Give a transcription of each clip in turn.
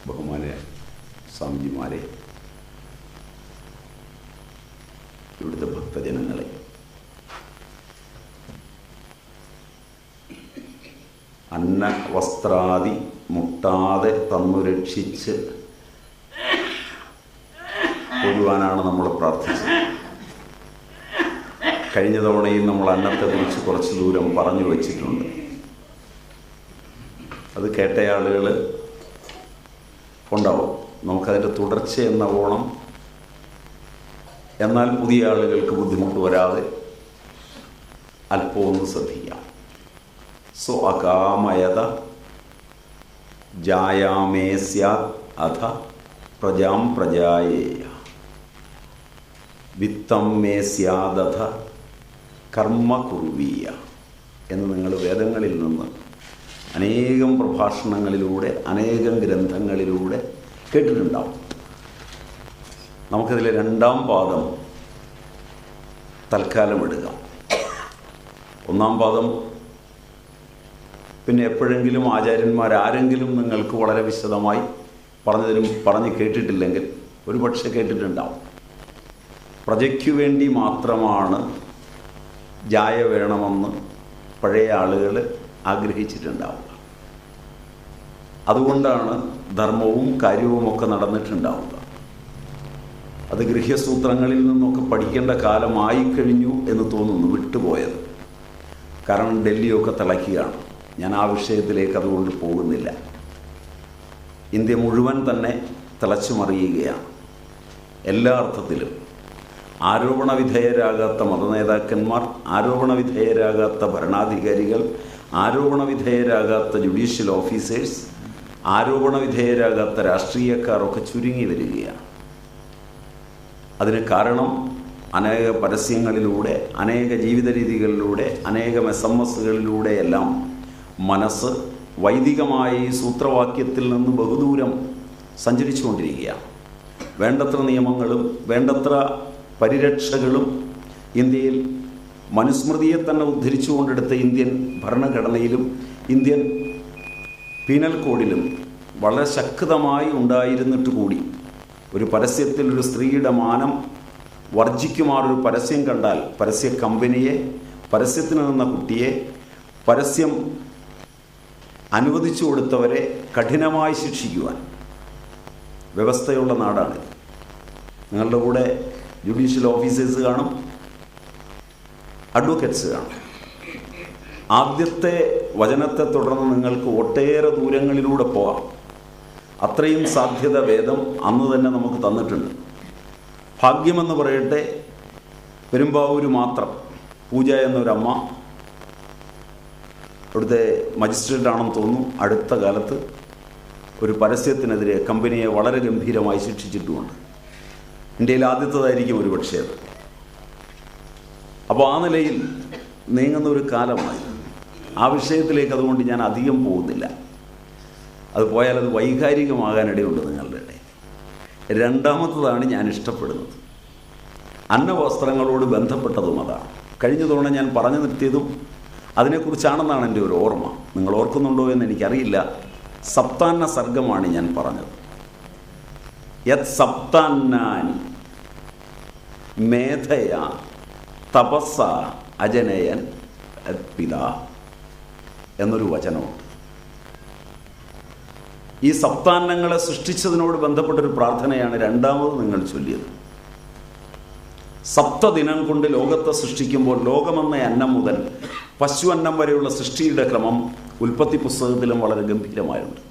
ബഹുമാന്യ സ്വാമിജിമാരെ, ഇവിടുത്തെ ഭക്തജനങ്ങളെ, അന്ന വസ്ത്രാദി മുട്ടാതെ തന്നു രക്ഷിച്ച് കൊല്ലുവാനാണ് നമ്മൾ പ്രാർത്ഥിച്ചത്. കഴിഞ്ഞ തവണയും നമ്മൾ അന്നത്തെക്കുറിച്ച് കുറച്ച് ദൂരം പറഞ്ഞു വച്ചിട്ടുണ്ട്. അത് കേട്ട ആളുകൾ ഉണ്ടാവും. നമുക്കതിൻ്റെ തുടർച്ച എന്ന ഓണം, എന്നാൽ പുതിയ ആളുകൾക്ക് ബുദ്ധിമുട്ട് വരാതെ അല്പം ഒന്ന് ശ്രദ്ധിക്കാം. സോ അകാമയത ജായാമേ സ്യാത് അധ പ്രജാം പ്രജായേയ വിത്തം മേ സ്യാദധ കർമ്മ കുർവീയ എന്ന് നിങ്ങൾ വേദങ്ങളിൽ നിന്ന് അനേകം പ്രഭാഷണങ്ങളിലൂടെ അനേകം ഗ്രന്ഥങ്ങളിലൂടെ കേട്ടിട്ടുണ്ടാവും. നമുക്കതിലെ രണ്ടാം പാദം തൽക്കാലം എടുക്കാം. ഒന്നാം പാദം പിന്നെ എപ്പോഴെങ്കിലും ആചാര്യന്മാരാരെങ്കിലും നിങ്ങൾക്ക് വളരെ വിശദമായി പറഞ്ഞ് കേട്ടിട്ടില്ലെങ്കിൽ ഒരു പക്ഷേ കേട്ടിട്ടുണ്ടാവും. പ്രജയ്ക്കു വേണ്ടി മാത്രമാണ് ജായ വേണമെന്ന് പഴയ ആളുകൾ ആഗ്രഹിച്ചിട്ടുണ്ടാവുക. അതുകൊണ്ടാണ് ധർമ്മവും കാര്യവുമൊക്കെ നടന്നിട്ടുണ്ടാവുക. അത് ഗൃഹ്യസൂത്രങ്ങളിൽ നിന്നൊക്കെ പഠിക്കേണ്ട കാലമായി കഴിഞ്ഞു എന്ന് തോന്നുന്നു, വിട്ടുപോയത്. കാരണം ഡൽഹിയൊക്കെ തിളയ്ക്കുകയാണ്. ഞാൻ ആ വിഷയത്തിലേക്ക് അതുകൊണ്ട് പോകുന്നില്ല. ഇന്ത്യ മുഴുവൻ തന്നെ തിളച്ചു മറിയുകയാണ്. എല്ലാ അർത്ഥത്തിലും ആരോപണ വിധേയരാകാത്ത മതനേതാക്കന്മാർ, ആരോപണ വിധേയരാകാത്ത ഭരണാധികാരികൾ, ആരോപണ വിധേയരാകാത്ത ജുഡീഷ്യൽ ഓഫീസേഴ്സ്, ആരോപണ വിധേയരാകാത്ത രാഷ്ട്രീയക്കാരൊക്കെ ചുരുങ്ങി വരികയാണ്. അതിന് കാരണം അനേക പരസ്യങ്ങളിലൂടെ, അനേക ജീവിത രീതികളിലൂടെ, അനേകം SMS-കളിലൂടെയെല്ലാം മനസ്സ് വൈദികമായ ഈ സൂത്രവാക്യത്തിൽ നിന്ന് ബഹുദൂരം സഞ്ചരിച്ചുകൊണ്ടിരിക്കുകയാണ്. വേണ്ടത്ര നിയമങ്ങളും വേണ്ടത്ര പരിരക്ഷകളും ഇന്ത്യയിൽ മനുസ്മൃതിയെ തന്നെ ഉദ്ധരിച്ചുകൊണ്ടെടുത്ത ഇന്ത്യൻ ഭരണഘടനയിലും ഇന്ത്യൻ പീനൽ കോഡിലും വളരെ ശക്തമായി ഉണ്ടായിരുന്നിട്ട് കൂടി ഒരു പരസ്യത്തിൽ ഒരു സ്ത്രീയുടെ മാനം വർജിക്കുമാറൊരു പരസ്യം കണ്ടാൽ പരസ്യ കമ്പനിയെ, പരസ്യത്തിന് നിന്ന കുട്ടിയെ, പരസ്യം അനുവദിച്ചു കൊടുത്തവരെ കഠിനമായി ശിക്ഷിക്കുവാൻ വ്യവസ്ഥയുള്ള നാടാണിത്. നിങ്ങളുടെ കൂടെ ജുഡീഷ്യൽ ഓഫീസേഴ്സ് കാണും, അഡ്വക്കേറ്റ്സ് കാണും. ആദ്യത്തെ വചനത്തെ തുടർന്ന് നിങ്ങൾക്ക് ഒട്ടേറെ ദൂരങ്ങളിലൂടെ പോകാം. അത്രയും സാധ്യത വേദം അന്ന് തന്നെ നമുക്ക് തന്നിട്ടുണ്ട്. ഭാഗ്യമെന്ന് പറയട്ടെ, പെരുമ്പാവൂർ മാത്രം പൂജ എന്നൊരമ്മ, അവിടുത്തെ മജിസ്ട്രേറ്റ് ആണെന്ന് തോന്നുന്നു, അടുത്ത കാലത്ത് ഒരു പരസ്യത്തിനെതിരെ കമ്പനിയെ വളരെ ഗംഭീരമായി ശിക്ഷിച്ചിട്ടുമുണ്ട്. ഇന്ത്യയിൽ ആദ്യത്തേതായിരിക്കും ഒരു പക്ഷേ അത്. അപ്പോൾ ആ നിലയിൽ നീങ്ങുന്ന ഒരു കാലമായി. ആ വിഷയത്തിലേക്ക് അതുകൊണ്ട് ഞാൻ അധികം പോകുന്നില്ല. അത് പോയാൽ അത് വൈകാരികമാകാനിടയുണ്ട് നിങ്ങളുടെ ഇടയിൽ. രണ്ടാമത്തതാണ് ഞാൻ ഇഷ്ടപ്പെടുന്നത്. അന്നവസ്ത്രങ്ങളോട് ബന്ധപ്പെട്ടതും അതാണ്. കഴിഞ്ഞ തവണ ഞാൻ പറഞ്ഞു നിർത്തിയതും അതിനെക്കുറിച്ചാണെന്നാണ് എൻ്റെ ഒരു ഓർമ്മ. നിങ്ങൾ ഓർക്കുന്നുണ്ടോ എന്ന് എനിക്കറിയില്ല. സപ്താന്ന സർഗമാണ് ഞാൻ പറഞ്ഞത്. യത് സപ്താന്നാനി മേധയ തപസ്സ അജനയൻ പിത എന്നൊരു വചനമുണ്ട്. ഈ സപ്താന്നങ്ങളെ സൃഷ്ടിച്ചതിനോട് ബന്ധപ്പെട്ടൊരു പ്രാർത്ഥനയാണ് രണ്ടാമത് നിങ്ങൾ ചൊല്ലിയത്. സപ്തദിനം കൊണ്ട് ലോകത്തെ സൃഷ്ടിക്കുമ്പോൾ ലോകമെന്ന അന്നം മുതൽ പശു അന്നം വരെയുള്ള സൃഷ്ടിയുടെ ക്രമം ഉൽപ്പത്തി പുസ്തകത്തിലും വളരെ ഗംഭീരമായുണ്ട്,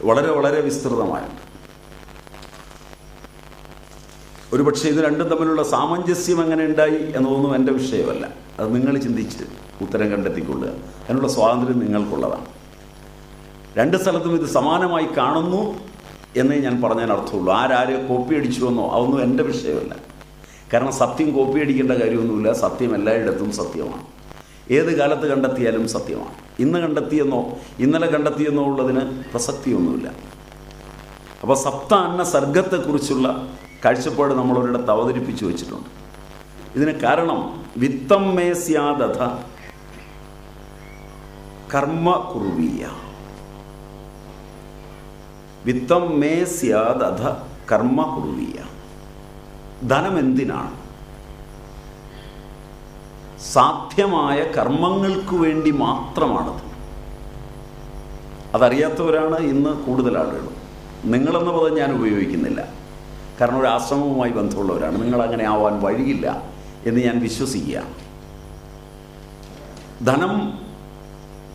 വളരെ വളരെ വിസ്തൃതമായുണ്ട്. ഒരുപക്ഷെ ഇത് രണ്ടും തമ്മിലുള്ള സാമഞ്ജസ്യം എങ്ങനെ ഉണ്ടായി എന്നതൊന്നും എൻ്റെ വിഷയമല്ല. അത് നിങ്ങൾ ചിന്തിച്ച് ഉത്തരം കണ്ടെത്തിക്കൊള്ളുക. അതിനുള്ള സ്വാതന്ത്ര്യം നിങ്ങൾക്കുള്ളതാണ്. രണ്ട് സ്ഥലത്തും ഇത് സമാനമായി കാണുന്നു എന്നേ ഞാൻ പറഞ്ഞാൽ അർത്ഥമുള്ളൂ. ആരെ കോപ്പി അടിച്ചുവെന്നോ അതൊന്നും എൻ്റെ വിഷയമല്ല. കാരണം സത്യം കോപ്പി അടിക്കേണ്ട കാര്യമൊന്നുമില്ല. സത്യം എല്ലായിടത്തും സത്യമാണ്. ഏത് കാലത്ത് കണ്ടെത്തിയാലും സത്യമാണ്. ഇന്ന് കണ്ടെത്തിയെന്നോ ഇന്നലെ കണ്ടെത്തിയെന്നോ ഉള്ളതിന് പ്രസക്തിയൊന്നുമില്ല. അപ്പോൾ സപ്താന്ന സർഗത്തെക്കുറിച്ചുള്ള കാഴ്ചപ്പാട് നമ്മളൊരിടത്ത് അവതരിപ്പിച്ചു വച്ചിട്ടുണ്ട്. ഇതിന് കാരണം വിത്തം മേ സ്യാദധ കർമ്മ കുർവീയ. വിത്തം മേ സ്യാദ് അധ കർമ്മ കുറുവീയ. ധനം എന്തിനാണ്? സാധ്യമായ കർമ്മങ്ങൾക്ക് വേണ്ടി മാത്രമാണത്. അതറിയാത്തവരാണ് ഇന്ന് കൂടുതൽ ആളുകൾ. നിങ്ങളെന്ന പദം ഞാൻ ഉപയോഗിക്കുന്നില്ല, കാരണം ഒരു ആശ്രമവുമായി ബന്ധമുള്ളവരാണ്. നിങ്ങളങ്ങനെ ആവാൻ വഴിയില്ല എന്ന് ഞാൻ വിശ്വസിക്കുകയാണ്. ധനം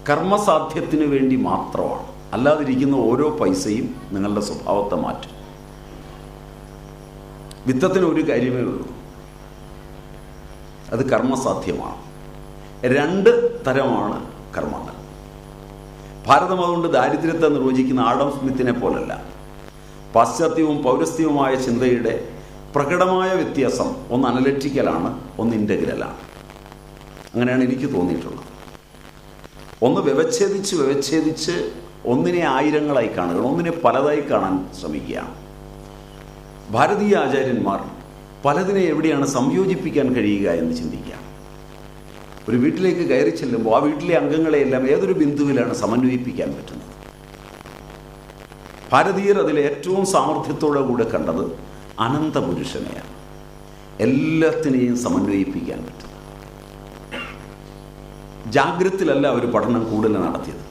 കർമ്മസാധ്യത്തിന് വേണ്ടി മാത്രമാണ്. അല്ലാതിരിക്കുന്ന ഓരോ പൈസയും നിങ്ങളുടെ സ്വഭാവത്തെ മാറ്റും. വിത്തത്തിന് ഒരു കാര്യമേ ഉള്ളൂ, അത് കർമ്മസാധ്യമാണ്. 2 തരമാണ് കർമ്മങ്ങൾ. ഭാരതം അതുകൊണ്ട് ദാരിദ്ര്യത്തെ നിർവചിക്കുന്ന ആഡം സ്മിത്തിനെ പോലല്ല. പാശ്ചാത്യവും പൗരസ്ത്യവുമായ ചിന്തയുടെ പ്രകടമായ വ്യത്യാസം ഒന്ന് അനലറ്റിക്കലാണ്, ഒന്ന് ഇൻ്റഗ്രലാണ്. അങ്ങനെയാണ് എനിക്ക് തോന്നിയിട്ടുള്ളത്. ഒന്ന് വ്യവച്ഛേദിച്ച് ഒന്നിനെ ആയിരങ്ങളായി കാണുക, ഒന്നിനെ പലതായി കാണാൻ ശ്രമിക്കുകയാണ്. ഭാരതീയ ആചാര്യന്മാർ പലതിനെ എവിടെയാണ് സംയോജിപ്പിക്കാൻ കഴിയുക എന്ന് ചിന്തിക്കുകയാണ്. ഒരു വീട്ടിലേക്ക് കയറി ചെല്ലുമ്പോൾ ആ വീട്ടിലെ അംഗങ്ങളെയെല്ലാം ഏതൊരു ബിന്ദുവിലാണ് സമന്വയിപ്പിക്കാൻ പറ്റുന്നത്. ഭാരതീയർ അതിൽ ഏറ്റവും സാമർഥ്യത്തോടെ കൂടെ കണ്ടത് അനന്തപുരുഷനെയാണ്. എല്ലാത്തിനെയും സമന്വയിപ്പിക്കാൻ പറ്റുന്നത്. ജാഗ്രത്തിലല്ല അവർ പഠനം കൂടുതൽ നടത്തിയത്.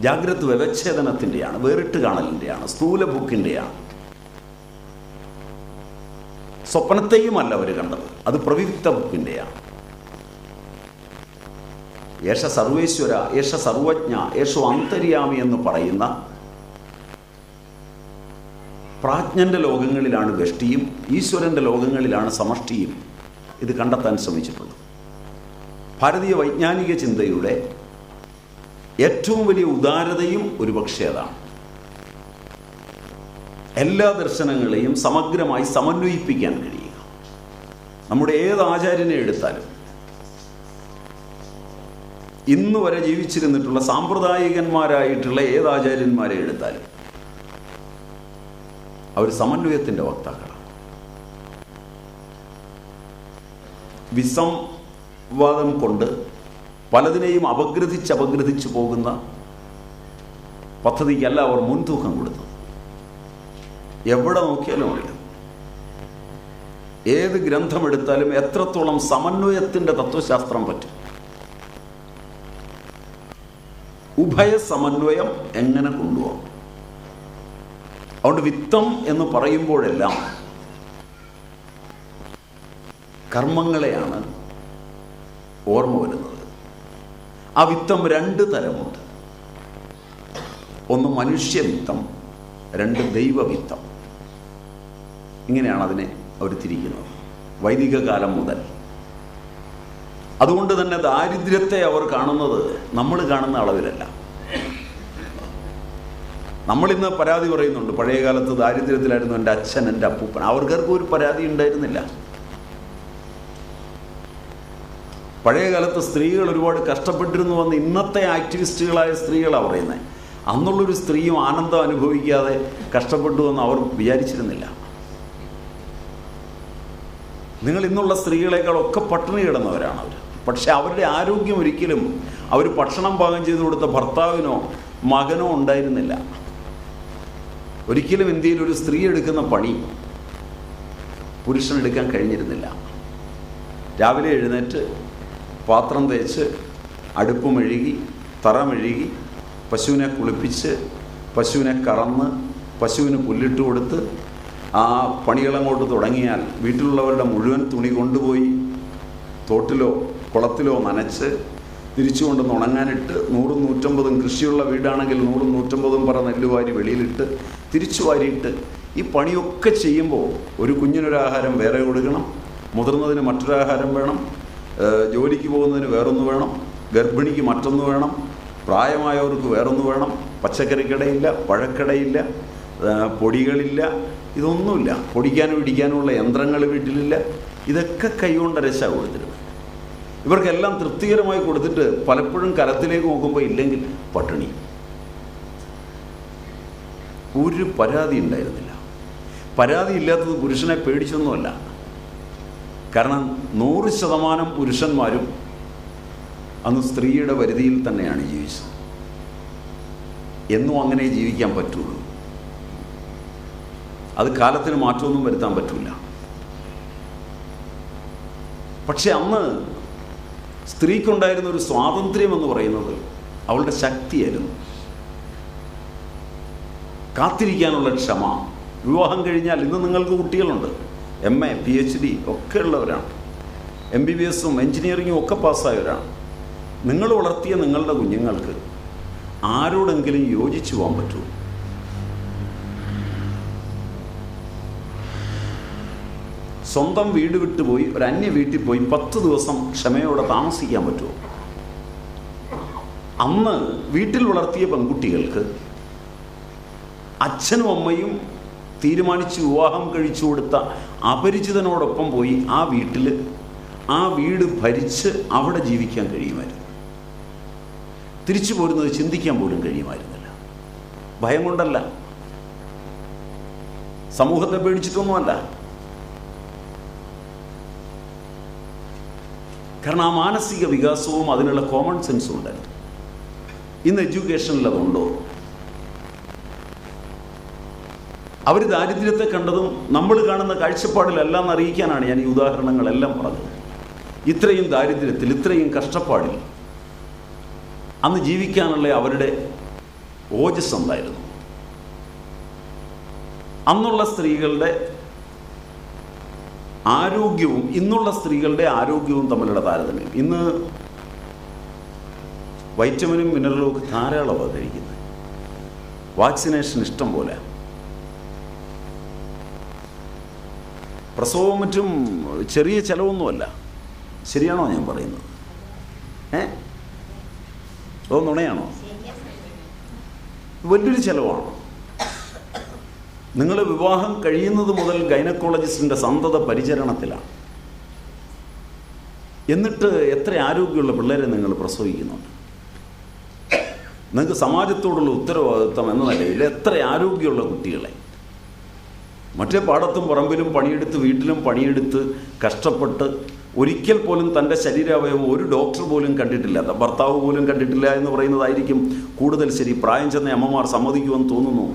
ജാഗ്രത് വ്യവച്ഛേദനത്തിൻ്റെയാണ്, വേറിട്ട് കാണലിൻ്റെയാണ്, സ്ഥൂല ബുക്കിൻ്റെയാണ്. സ്വപ്നത്തെയുമല്ല അവർ കണ്ടത്, അത് പ്രവിക്ത ബുക്കിൻ്റെയാണ്. യേശ സർവേശ്വര, യേശ സർവജ്ഞ, യേശോ അന്തര്യാമി എന്ന് പറയുന്ന പ്രാജ്ഞൻ്റെ ലോകങ്ങളിലാണ് വ്യഷ്ടിയും ഈശ്വരൻ്റെ ലോകങ്ങളിലാണ് സമഷ്ടിയും ഇത് കണ്ടെത്താൻ ശ്രമിച്ചിട്ടുള്ളത്. ഭാരതീയ വൈജ്ഞാനിക ചിന്തയുടെ ഏറ്റവും വലിയ ഉദാരതയും ഒരുപക്ഷെ അതാണ്. എല്ലാ ദർശനങ്ങളെയും സമഗ്രമായി സമന്വയിപ്പിക്കാൻ കഴിയുക. നമ്മുടെ ഏത് ആചാര്യനെ എടുത്താലും, ഇന്ന് വരെ ജീവിച്ചിരുന്നിട്ടുള്ള സാമ്പ്രദായികന്മാരായിട്ടുള്ള ഏത് ആചാര്യന്മാരെ എടുത്താലും അവർ സമന്വയത്തിൻ്റെ വക്താക്കളാണ്. വിസംവാദം കൊണ്ട് പലതിനെയും അപഗ്രഥിച്ച് പോകുന്ന പദ്ധതിക്കല്ല അവർ മുൻതൂക്കം കൊടുത്തത്. എവിടെ നോക്കിയാലും അറിയാം, ഏത് ഗ്രന്ഥമെടുത്താലും എത്രത്തോളം സമന്വയത്തിൻ്റെ തത്വശാസ്ത്രം പറ്റും, ഉഭയ സമന്വയം എങ്ങനെ കൊണ്ടുപോകും. അതുകൊണ്ട് വിത്തം എന്ന് പറയുമ്പോഴെല്ലാം കർമ്മങ്ങളെയാണ് ഓർമ്മ വരുന്നത്. ആ വിത്തം 2 തരമുണ്ട്. ഒന്ന് മനുഷ്യവിത്തം, 2 ദൈവവിത്തം. ഇങ്ങനെയാണ് അതിനെ അവർ തിരിക്കുന്നത് വൈദിക കാലം മുതൽ. അതുകൊണ്ട് തന്നെ ദാരിദ്ര്യത്തെ അവർ കാണുന്നത് നമ്മൾ കാണുന്ന അളവിലല്ല. നമ്മളിന്ന് പരാതി പറയുന്നുണ്ട്, പഴയ കാലത്ത് ദാരിദ്ര്യത്തിലായിരുന്നു എൻ്റെ അച്ഛൻ, എൻ്റെ അപ്പൂപ്പൻ. അവർക്കാർക്കും ഒരു പരാതി ഉണ്ടായിരുന്നില്ല. പഴയ കാലത്ത് സ്ത്രീകൾ ഒരുപാട് കഷ്ടപ്പെട്ടിരുന്നു വന്ന് ഇന്നത്തെ ആക്ടിവിസ്റ്റുകളായ സ്ത്രീകളാണ് പറയുന്നത്. അന്നുള്ളൊരു സ്ത്രീയും ആനന്ദം അനുഭവിക്കാതെ കഷ്ടപ്പെട്ടു എന്ന് അവർ വിചാരിച്ചിരുന്നില്ല. നിങ്ങൾ ഇന്നുള്ള സ്ത്രീകളെക്കാളൊക്കെ പട്ടിണി കിടന്നവരാണ് അവർ. പക്ഷെ അവരുടെ ആരോഗ്യം ഒരിക്കലും അവർ ഭക്ഷണം പാകം ചെയ്തു കൊടുത്ത ഭർത്താവിനോ മകനോ ഉണ്ടായിരുന്നില്ല. ഒരിക്കലും ഇന്ത്യയിൽ ഒരു സ്ത്രീ എടുക്കുന്ന പണി പുരുഷനെടുക്കാൻ കഴിഞ്ഞിരുന്നില്ല. രാവിലെ എഴുന്നേറ്റ് പാത്രം തേച്ച് അടുപ്പ് മെഴുകി തറ മെഴുകി പശുവിനെ കുളിപ്പിച്ച് പശുവിനെ കറന്ന് പശുവിന് പുല്ലിട്ട് കൊടുത്ത് ആ പണികളങ്ങോട്ട് തുടങ്ങിയാൽ വീട്ടിലുള്ളവരുടെ മുഴുവൻ തുണി കൊണ്ടുപോയി തോട്ടിലോ കുളത്തിലോ നനച്ച് തിരിച്ചു കൊണ്ടുവന്ന് ഉണങ്ങാനിട്ട് 100-150 കൃഷിയുള്ള വീടാണെങ്കിൽ 100-150 പറ നെല്ലുവാരി വെളിയിലിട്ട് തിരിച്ചു വാരിയിട്ട് ഈ പണിയൊക്കെ ചെയ്യുമ്പോൾ ഒരു കുഞ്ഞിനൊരാഹാരം വേറെ കൊടുക്കണം, മുതിർന്നതിന് മറ്റൊരാഹാരം വേണം, ജോലിക്ക് പോകുന്നതിന് വേറൊന്ന് വേണം, ഗർഭിണിക്ക് മറ്റൊന്ന് വേണം, പ്രായമായവർക്ക് വേറൊന്ന് വേണം, പച്ചക്കറിക്കടയില്ല, പഴക്കടയില്ല, പൊടികളില്ല, ഇതൊന്നുമില്ല. പൊടിക്കാനും ഇടിക്കാനുമുള്ള യന്ത്രങ്ങൾ വീട്ടിലില്ല. ഇതൊക്കെ കൈകൊണ്ടരച്ചാ കൊടുത്തിരുന്നത്. ഇവർക്കെല്ലാം തൃപ്തികരമായി കൊടുത്തിട്ട് പലപ്പോഴും കലത്തിലേക്ക് നോക്കുമ്പോൾ ഇല്ലെങ്കിൽ പട്ടിണി. ഒരു പരാതി ഉണ്ടായിരുന്നില്ല. പരാതി ഇല്ലാത്തത് പുരുഷനെ പേടിച്ചൊന്നുമല്ല. കാരണം 100% പുരുഷന്മാരും അന്ന് സ്ത്രീയുടെ പരിധിയിൽ തന്നെയാണ് ജീവിച്ചത്. എന്നും അങ്ങനെ ജീവിക്കാൻ പറ്റുള്ളൂ. അത് കാലത്തിന് മാറ്റമൊന്നും വരുത്താൻ പറ്റില്ല. പക്ഷെ അന്ന് സ്ത്രീക്കുണ്ടായിരുന്ന ഒരു സ്വാതന്ത്ര്യം എന്ന് പറയുന്നത് അവളുടെ ശക്തിയായിരുന്നു. കാത്തിരിക്കാനുള്ള ക്ഷമ. വിവാഹം കഴിഞ്ഞാൽ ഇന്ന് നിങ്ങൾക്ക് കുട്ടികളുണ്ട്, MA PhD ഒക്കെ ഉള്ളവരാണ്, MBBSഉം എൻജിനീയറിങ്ങും ഒക്കെ പാസ്സായവരാണ്. നിങ്ങൾ വളർത്തിയ നിങ്ങളുടെ കുഞ്ഞുങ്ങൾക്ക് ആരോടെങ്കിലും യോജിച്ചു പോകാൻ പറ്റുമോ? സ്വന്തം വീട് വിട്ടുപോയി ഒരു അന്യ വീട്ടിൽ പോയി 10 ദിവസം ക്ഷമയോടെ താമസിക്കാൻ പറ്റുമോ? അന്ന് വീട്ടിൽ വളർത്തിയ പെൺകുട്ടികൾക്ക് അച്ഛനും അമ്മയും തീരുമാനിച്ച് വിവാഹം കഴിച്ചു കൊടുത്ത അപരിചിതനോടൊപ്പം പോയി ആ വീട് ഭരിച്ച് അവിടെ ജീവിക്കാൻ കഴിയുമായിരുന്നു. തിരിച്ചു പോരുന്നത് ചിന്തിക്കാൻ പോലും കഴിയുമായിരുന്നില്ല. ഭയം കൊണ്ടല്ല, സമൂഹത്തെ പേടിച്ചിട്ടൊന്നുമല്ല. കാരണം ആ മാനസിക വികാസവും അതിനുള്ള കോമൺ സെൻസും ഉണ്ടായിരുന്നു. ഇന്ന് എഡ്യൂക്കേഷനിൽ അതുണ്ടോ? അവർ ദാരിദ്ര്യത്തെ കണ്ടതും നമ്മൾ കാണുന്ന കാഴ്ചപ്പാടിലല്ല എന്നറിയിക്കാനാണ് ഞാൻ ഈ ഉദാഹരണങ്ങളെല്ലാം പറഞ്ഞത്. ഇത്രയും ദാരിദ്ര്യത്തിൽ, ഇത്രയും കഷ്ടപ്പാടിൽ അന്ന് ജീവിക്കാനുള്ള അവരുടെ ഓജസ് ഉണ്ടായിരുന്നു. അന്നുള്ള സ്ത്രീകളുടെ ആരോഗ്യവും ഇന്നുള്ള സ്ത്രീകളുടെ ആരോഗ്യവും തമ്മിലുള്ള താരതമ്യം. ഇന്ന് വൈറ്റമിനും മിനറലും ഒക്കെ ധാരാളമാണ് കഴിക്കുന്നത്. വാക്സിനേഷൻ ഇഷ്ടം പോലെ. പ്രസവവും മറ്റും ചെറിയ ചിലവൊന്നുമല്ല. ശരിയാണോ ഞാൻ പറയുന്നത്? അതോ നുണയാണോ? വലിയൊരു ചിലവാണ്. നിങ്ങൾ വിവാഹം കഴിയുന്നത് മുതൽ ഗൈനക്കോളജിസ്റ്റിൻ്റെ സന്തത പരിചരണത്തിലാണ്. എന്നിട്ട് എത്ര ആരോഗ്യമുള്ള പിള്ളേരെ നിങ്ങൾ പ്രസവിക്കുന്നുണ്ട്. നിങ്ങൾക്ക് സമാജത്തോടുള്ള ഉത്തരവാദിത്വം എന്ന നിലയിൽ എത്ര ആരോഗ്യമുള്ള കുട്ടികളെ. മറ്റേ പാടത്തും പറമ്പിലും പണിയെടുത്ത് വീട്ടിലും പണിയെടുത്ത് കഷ്ടപ്പെട്ട് ഒരിക്കൽ പോലും തൻ്റെ ശരീരാവയവം ഒരു ഡോക്ടർ പോലും കണ്ടിട്ടില്ലാത്ത, ഭർത്താവ് പോലും കണ്ടിട്ടില്ല എന്ന് പറയുന്നതായിരിക്കും കൂടുതൽ ശരി. പ്രായം ചെന്ന അമ്മമാർ സമ്മതിക്കുമെന്ന് തോന്നുന്നു.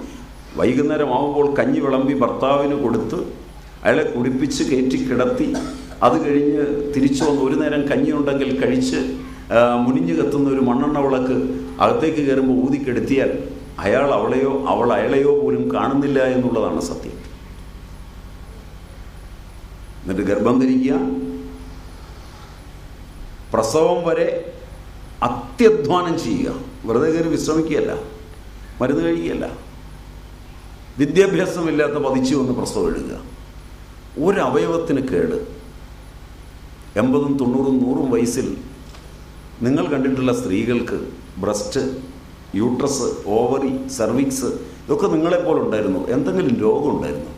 വൈകുന്നേരമാകുമ്പോൾ കഞ്ഞി വിളമ്പി ഭർത്താവിന് കൊടുത്ത് അയാളെ കുടിപ്പിച്ച് കയറ്റി കിടത്തി, അത് കഴിഞ്ഞ് തിരിച്ചു വന്ന് ഒരു നേരം കഞ്ഞി ഉണ്ടെങ്കിൽ കഴിച്ച് മുനിഞ്ഞു കത്തുന്ന ഒരു മണ്ണെണ്ണ വിളക്ക് അകത്തേക്ക് കയറുമ്പോൾ ഊതിക്കെടുത്തിയാൽ അയാൾ അവളെയോ അവൾ അയാളെയോ പോലും കാണുന്നില്ല എന്നുള്ളതാണ് സത്യം. എന്നിട്ട് ഗർഭം ധരിക്കുക, പ്രസവം വരെ അത്യധ്വാനം ചെയ്യുക. വെറുതെ കയറി വിശ്രമിക്കുകയല്ല, മരുന്ന് കഴിക്കുകയല്ല. വിദ്യാഭ്യാസമില്ലാത്ത പതിച്ചു വന്ന് പ്രസവം എഴുതുക. ഒരവയവത്തിന് കേട്. 80, 90, 100 വയസ്സിൽ നിങ്ങൾ കണ്ടിട്ടുള്ള സ്ത്രീകൾക്ക് ബ്രസ്റ്റ്, യൂട്രസ്, ഓവറി, സർവിക്സ് ഇതൊക്കെ നിങ്ങളെപ്പോലെ ഉണ്ടായിരുന്നു. എന്തെങ്കിലും രോഗം ഉണ്ടായിരുന്നു.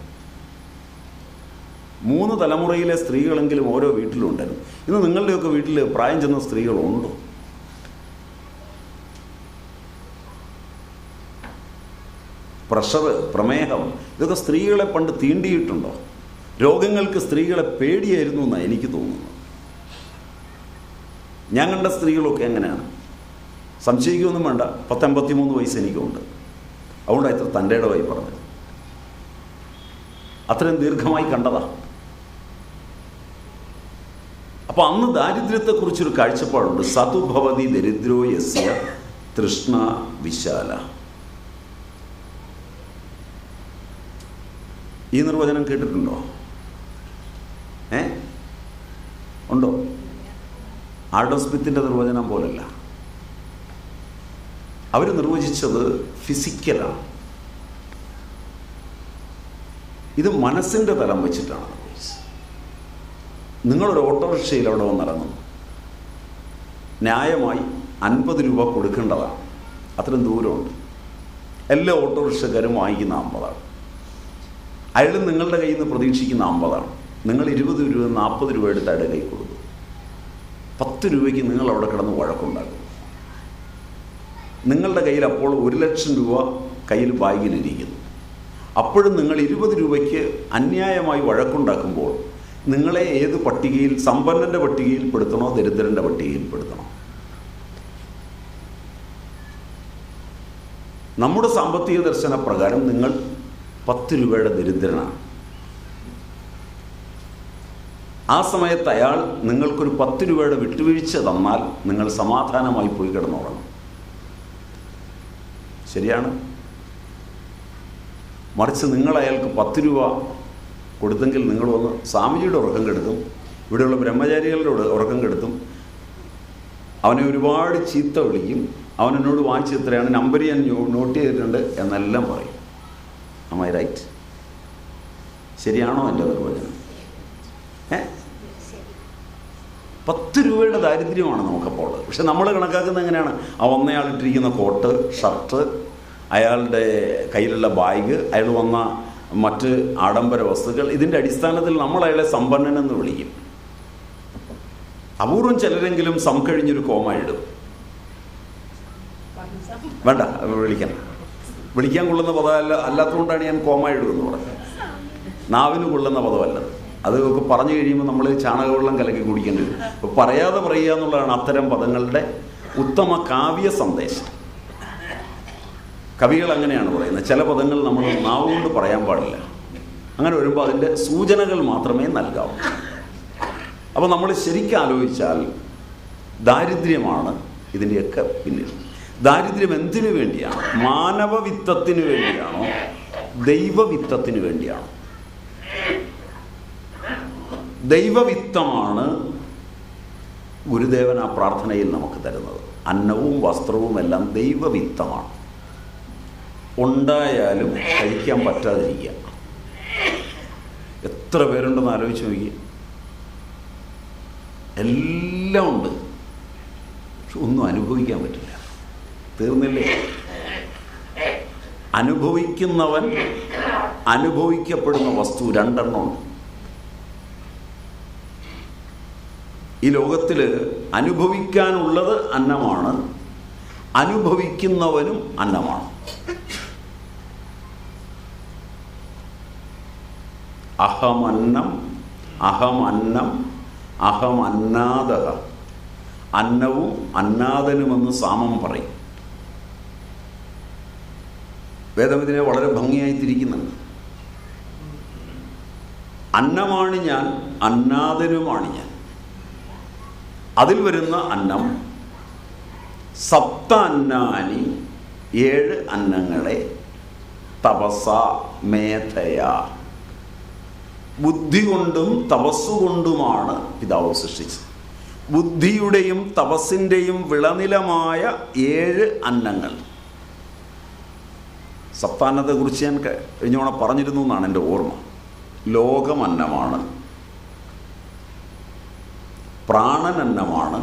3 തലമുറയിലെ സ്ത്രീകളെങ്കിലും ഓരോ വീട്ടിലും ഉണ്ടായിരുന്നു. ഇന്ന് നിങ്ങളുടെയൊക്കെ വീട്ടിൽ പ്രായം ചെന്ന സ്ത്രീകളുണ്ടോ? പ്രഷർ, പ്രമേഹം ഇതൊക്കെ സ്ത്രീകളെ പണ്ട് തീണ്ടിയിട്ടുണ്ടോ? രോഗങ്ങൾക്ക് സ്ത്രീകളെ പേടിയായിരുന്നു എന്നാണ് എനിക്ക് തോന്നുന്നത്. ഞാൻ കണ്ട സ്ത്രീകളൊക്കെ എങ്ങനെയാണ്? സംശയിക്കൊന്നും വേണ്ട, 83 വയസ്സ് എനിക്കുണ്ട്. അതുകൊണ്ട് ഇത്ര തൻ്റെ ഇടമായി പറഞ്ഞത്. അത്രയും ദീർഘമായി കണ്ടതാ. അപ്പോൾ അന്ന് ദാരിദ്ര്യത്തെക്കുറിച്ചൊരു കാഴ്ചപ്പാടുണ്ട്. സതുഭവതി ദരിദ്രോ യസ്യ തൃഷ്ണ വിശാല. ഈ നിർവചനം കേട്ടിട്ടുണ്ടോ? ഉണ്ടോ? ആഡം സ്മിത്തിൻ്റെ നിർവചനം പോലല്ല. അവർ നിർവചിച്ചത് ഫിസിക്കലാണ്. ഇത് മനസ്സിൻ്റെ തലം വെച്ചിട്ടാണ്. നിങ്ങളൊരു ഓട്ടോറിക്ഷയിൽ അവിടെ വന്നിറങ്ങുന്നു. ന്യായമായി 50 രൂപ കൊടുക്കേണ്ടതാണ്. അത്രയും ദൂരമുണ്ട്. എല്ലാ ഓട്ടോറിക്ഷക്കാരും വാങ്ങിക്കുന്ന 50ആണ്. അയാൾ നിങ്ങളുടെ കയ്യിൽ നിന്ന് പ്രതീക്ഷിക്കുന്ന 50ആണ്. നിങ്ങൾ 20 രൂപ 40 രൂപ എടുത്ത് അയാളുടെ കൈ കൊടുക്കും. 10 രൂപയ്ക്ക് നിങ്ങൾ അവിടെ കിടന്ന് വഴക്കുണ്ടാക്കും. നിങ്ങളുടെ കയ്യിൽ അപ്പോൾ 1 ലക്ഷം രൂപ കയ്യിൽ ബാഗിലിരിക്കുന്നു. അപ്പോഴും നിങ്ങൾ 20 രൂപയ്ക്ക് അന്യായമായി വഴക്കുണ്ടാക്കുമ്പോൾ നിങ്ങളെ ഏത് പട്ടികയിൽ, സമ്പന്നൻ്റെ പട്ടികയിൽ പെടുത്തണോ ദരിദ്രൻ്റെ പട്ടികയിൽ പെടുത്തണോ? നമ്മുടെ സാമ്പത്തിക ദർശന പ്രകാരം നിങ്ങൾ 10 രൂപയുടെ ദരിദ്രനാണ്. ആ സമയത്ത് അയാൾ നിങ്ങൾക്കൊരു 10 രൂപയുടെ വിട്ടുവീഴ്ച തന്നാൽ നിങ്ങൾ സമാധാനമായി പോയി കിടന്നുറങ്ങും. ശരിയാണ്. മറിച്ച് നിങ്ങൾ അയാൾക്ക് 10 രൂപ കൊടുത്തെങ്കിൽ നിങ്ങൾ വന്ന് സ്വാമിജിയുടെ ഉറക്കം കെടുത്തും, ഇവിടെയുള്ള ബ്രഹ്മചാരികളുടെ ഉറക്കം കെടുത്തും, അവനെ ഒരുപാട് ചീത്ത വിളിക്കും, അവനെന്നോട് വാങ്ങിച്ച് എത്രയാണ്, നമ്പർ ഞാൻ നോട്ട് ചെയ്തിട്ടുണ്ട് എന്നെല്ലാം പറയും. am I right? ശരിയാണോ എൻ്റെ നിർവചനം? 10 രൂപയുടെ ദാരിദ്ര്യമാണ് നമുക്കപ്പോൾ. പക്ഷെ നമ്മൾ കണക്കാക്കുന്നത് എങ്ങനെയാണ്? ആ വന്നയാളിട്ടിരിക്കുന്ന കോട്ട്, ഷർട്ട്, അയാളുടെ കയ്യിലുള്ള ബാഗ്, അയാൾ വന്ന മറ്റ് ആഡംബര വസ്തുക്കൾ, ഇതിൻ്റെ അടിസ്ഥാനത്തിൽ നമ്മൾ അയാളെ സമ്പന്നനെന്ന് വിളിക്കും. അപൂർവം ചിലരെങ്കിലും സംകഴിഞ്ഞൊരു കോമ ഇടും. വേണ്ട, വിളിക്കാൻ കൊള്ളുന്ന പദമല്ല, അല്ലാത്തതുകൊണ്ടാണ് ഞാൻ കോമ ഇടുമെന്ന് പറഞ്ഞത്. നാവിന് കൊള്ളുന്ന പദമല്ലത്. അതൊക്കെ പറഞ്ഞു കഴിയുമ്പോൾ നമ്മൾ ചാണകവെള്ളം കലക്കി കുടിക്കേണ്ടി വരും. അപ്പോൾ പറയാതെ പറയുക എന്നുള്ളതാണ് അത്തരം പദങ്ങളുടെ ഉത്തമ കാവ്യ സന്ദേശം. കവികൾ അങ്ങനെയാണ് പറയുന്നത്. ചില പദങ്ങൾ നമ്മൾ നാവുകൊണ്ട് പറയാൻ പാടില്ല. അങ്ങനെ വരുമ്പോൾ അതിൻ്റെ സൂചനകൾ മാത്രമേ നൽകാവൂ. അപ്പോൾ നമ്മൾ ശരിക്കും ആലോചിച്ചാൽ ദാരിദ്ര്യമാണ് ഇതിൻ്റെയൊക്കെ പിന്നിൽ. ദാരിദ്ര്യം എന്തിനു വേണ്ടിയാണ്? മാനവവിത്തത്തിന് വേണ്ടിയാണോ ദൈവവിത്തത്തിന് വേണ്ടിയാണോ? ദൈവവിത്തമാണ് ഗുരുദേവൻ ആ പ്രാർത്ഥനയിൽ നമുക്ക് തരുന്നത്. അന്നവും വസ്ത്രവും എല്ലാം ദൈവവിത്തമാണ്. ഉണ്ടായാലും കഴിക്കാൻ പറ്റാതിരിക്കുക. എത്ര പേരുണ്ടെന്ന് ആലോചിച്ച് നോക്കി. എല്ലാം ഉണ്ട്, പക്ഷെ ഒന്നും അനുഭവിക്കാൻ പറ്റില്ല. തീർന്നില്ലേ? അനുഭവിക്കുന്നവൻ, അനുഭവിക്കപ്പെടുന്ന വസ്തു രണ്ടെണ്ണമുണ്ട്. ഈ ലോകത്തിൽ അനുഭവിക്കാനുള്ളത് അന്നമാണ്, അനുഭവിക്കുന്നവനും അന്നമാണ്. അഹമന്നം, അഹമന്നം, അഹമന്നാദഃ. അന്നവും അന്നാദനുമെന്ന് സാമം പറയും. വേദം ഇതിനെ വളരെ ഭംഗിയായി തിരിക്കുന്നുണ്ട്. അന്നമാണ് ഞാൻ, അന്നാദനുമാണ് ഞാൻ. അതിൽ വരുന്ന അന്നം സപ്ത അന്നാനി, 7 അന്നങ്ങളെ തപസ മേധയ, ബുദ്ധി കൊണ്ടും തപസ്സുകൊണ്ടുമാണ് പിതാവ് സൃഷ്ടിച്ചത്. ബുദ്ധിയുടെയും തപസ്സിൻ്റെയും വിളനിലമായ 7 അന്നങ്ങൾ. സപ്താന്നത്തെക്കുറിച്ച് ഞാൻ കഴിഞ്ഞോണം പറഞ്ഞിരുന്നു എന്നാണ് എൻ്റെ ഓർമ്മ. ലോകം അന്നമാണ്, പ്രാണൻ അന്നമാണ്,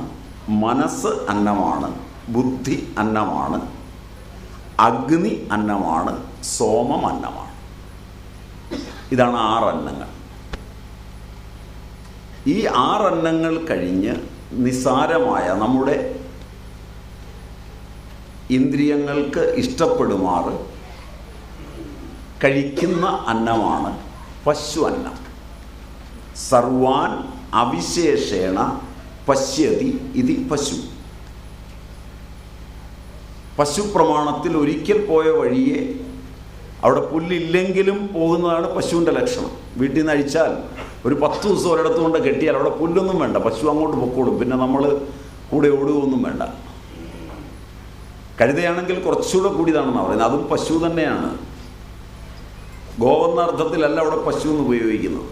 മനസ്സ് അന്നമാണ്, ബുദ്ധി അന്നമാണ്, അഗ്നി അന്നമാണ്, സോമം അന്നമാണ്. ഇതാണ് 6 അന്നങ്ങൾ. ഈ 6 അന്നങ്ങൾ കഴിഞ്ഞ് നിസ്സാരമായ നമ്മുടെ ഇന്ദ്രിയങ്ങൾക്ക് ഇഷ്ടപ്പെടുമാറ് കഴിക്കുന്ന അന്നമാണ് പശു അന്നം. സർവാൻ അവിശേഷേണ പശ്യതി ഇതി പശു. പശു പ്രമാണത്തിൽ ഒരിക്കൽ പോയ വഴിയെ അവിടെ പുല്ലില്ലെങ്കിലും പോകുന്നതാണ് പശുവിൻ്റെ ലക്ഷണം. വീട്ടിൽ നിന്ന് അഴിച്ചാൽ ഒരു 10 ദിവസം ഒരിടത്ത് കൊണ്ട് കെട്ടിയാൽ അവിടെ പുല്ലൊന്നും വേണ്ട, പശു അങ്ങോട്ട് പൊക്കോളും. പിന്നെ നമ്മൾ കൂടെ ഓടുകയൊന്നും വേണ്ട. കഴുതയാണെങ്കിൽ കുറച്ചുകൂടെ കൂടിയതാണെന്നാണ് പറയുന്നത്. അതും പശു തന്നെയാണ്. ഗോവെന്ന അർത്ഥത്തിലല്ല അവിടെ പശു എന്ന് ഉപയോഗിക്കുന്നത്.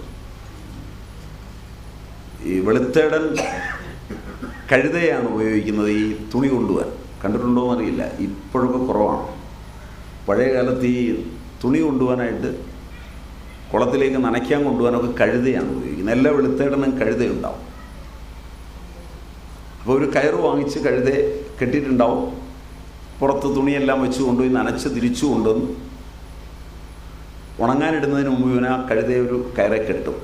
ഈ വെളുത്തേടൻ കഴുതയാണ് ഉപയോഗിക്കുന്നത് ഈ തുണി കൊണ്ടുപോകാൻ. കണ്ടിട്ടുണ്ടോ എന്നറിയില്ല, ഇപ്പോഴൊക്കെ കുറവാണ്. പഴയ കാലത്ത് ഈ തുണി കൊണ്ടുപോകാനായിട്ട് കുളത്തിലേക്ക് നനയ്ക്കാൻ കൊണ്ടുപോകാനൊക്കെ കഴുതയാണ് ഉപയോഗിക്കുന്നത്. എല്ലാ വെളുത്തേടനും കഴുതയുണ്ടാവും. അപ്പോൾ ഒരു കയറ് വാങ്ങിച്ച് കഴുതയെ കെട്ടിയിട്ടുണ്ടാവും. പുറത്ത് തുണിയെല്ലാം വെച്ച് കൊണ്ടുപോയി നനച്ച് തിരിച്ചു കൊണ്ടുവന്ന് ഉണങ്ങാനിടുന്നതിന് മുമ്പ് ഇവൻ ആ കഴുതയെ ഒരു കയറെ കെട്ടും.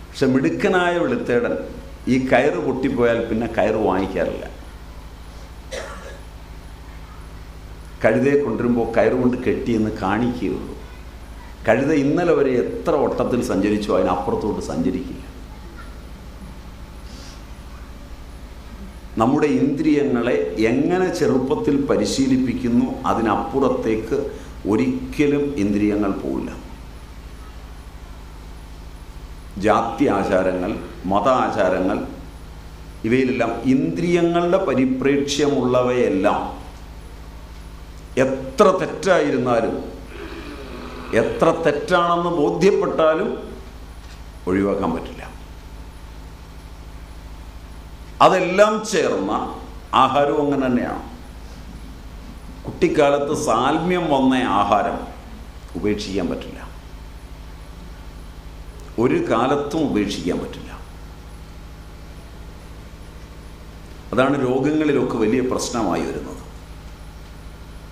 പക്ഷെ മിടുക്കനായ വെളുത്തേടൻ ഈ കയറ് പൊട്ടിപ്പോയാൽ പിന്നെ കയറ് വാങ്ങിക്കാറില്ല. കഴുതയെ കൊണ്ടുവരുമ്പോൾ കയറുകൊണ്ട് കെട്ടിയെന്ന് കാണിക്കുകയുള്ളൂ. കഴുത ഇന്നലെ വരെ എത്ര ഓട്ടത്തിൽ സഞ്ചരിച്ചോ അതിനപ്പുറത്തോട്ട് സഞ്ചരിക്കില്ല. നമ്മുടെ ഇന്ദ്രിയങ്ങളെ എങ്ങനെ ചെറുപ്പത്തിൽ പരിശീലിപ്പിക്കുന്നു, അതിനപ്പുറത്തേക്ക് ഒരിക്കലും ഇന്ദ്രിയങ്ങൾ പോവില്ല. ജാതി ആചാരങ്ങൾ, മത ആചാരങ്ങൾ, ഇവയിലെല്ലാം ഇന്ദ്രിയങ്ങളുടെ പരിപ്രേക്ഷ്യമുള്ളവയെല്ലാം എത്ര തെറ്റായിരുന്നാലും, എത്ര തെറ്റാണെന്ന് ബോധ്യപ്പെട്ടാലും ഒഴിവാക്കാൻ പറ്റില്ല. അതെല്ലാം ചേർന്ന ആഹാരവും അങ്ങനെ തന്നെയാണ്. കുട്ടിക്കാലത്ത് സാൽമ്യം വന്ന ആഹാരം ഉപേക്ഷിക്കാൻ പറ്റില്ല, ഒരു കാലത്തും ഉപേക്ഷിക്കാൻ പറ്റില്ല. അതാണ് രോഗങ്ങളിലൊക്കെ വലിയ പ്രശ്നമായി വരുന്നത്.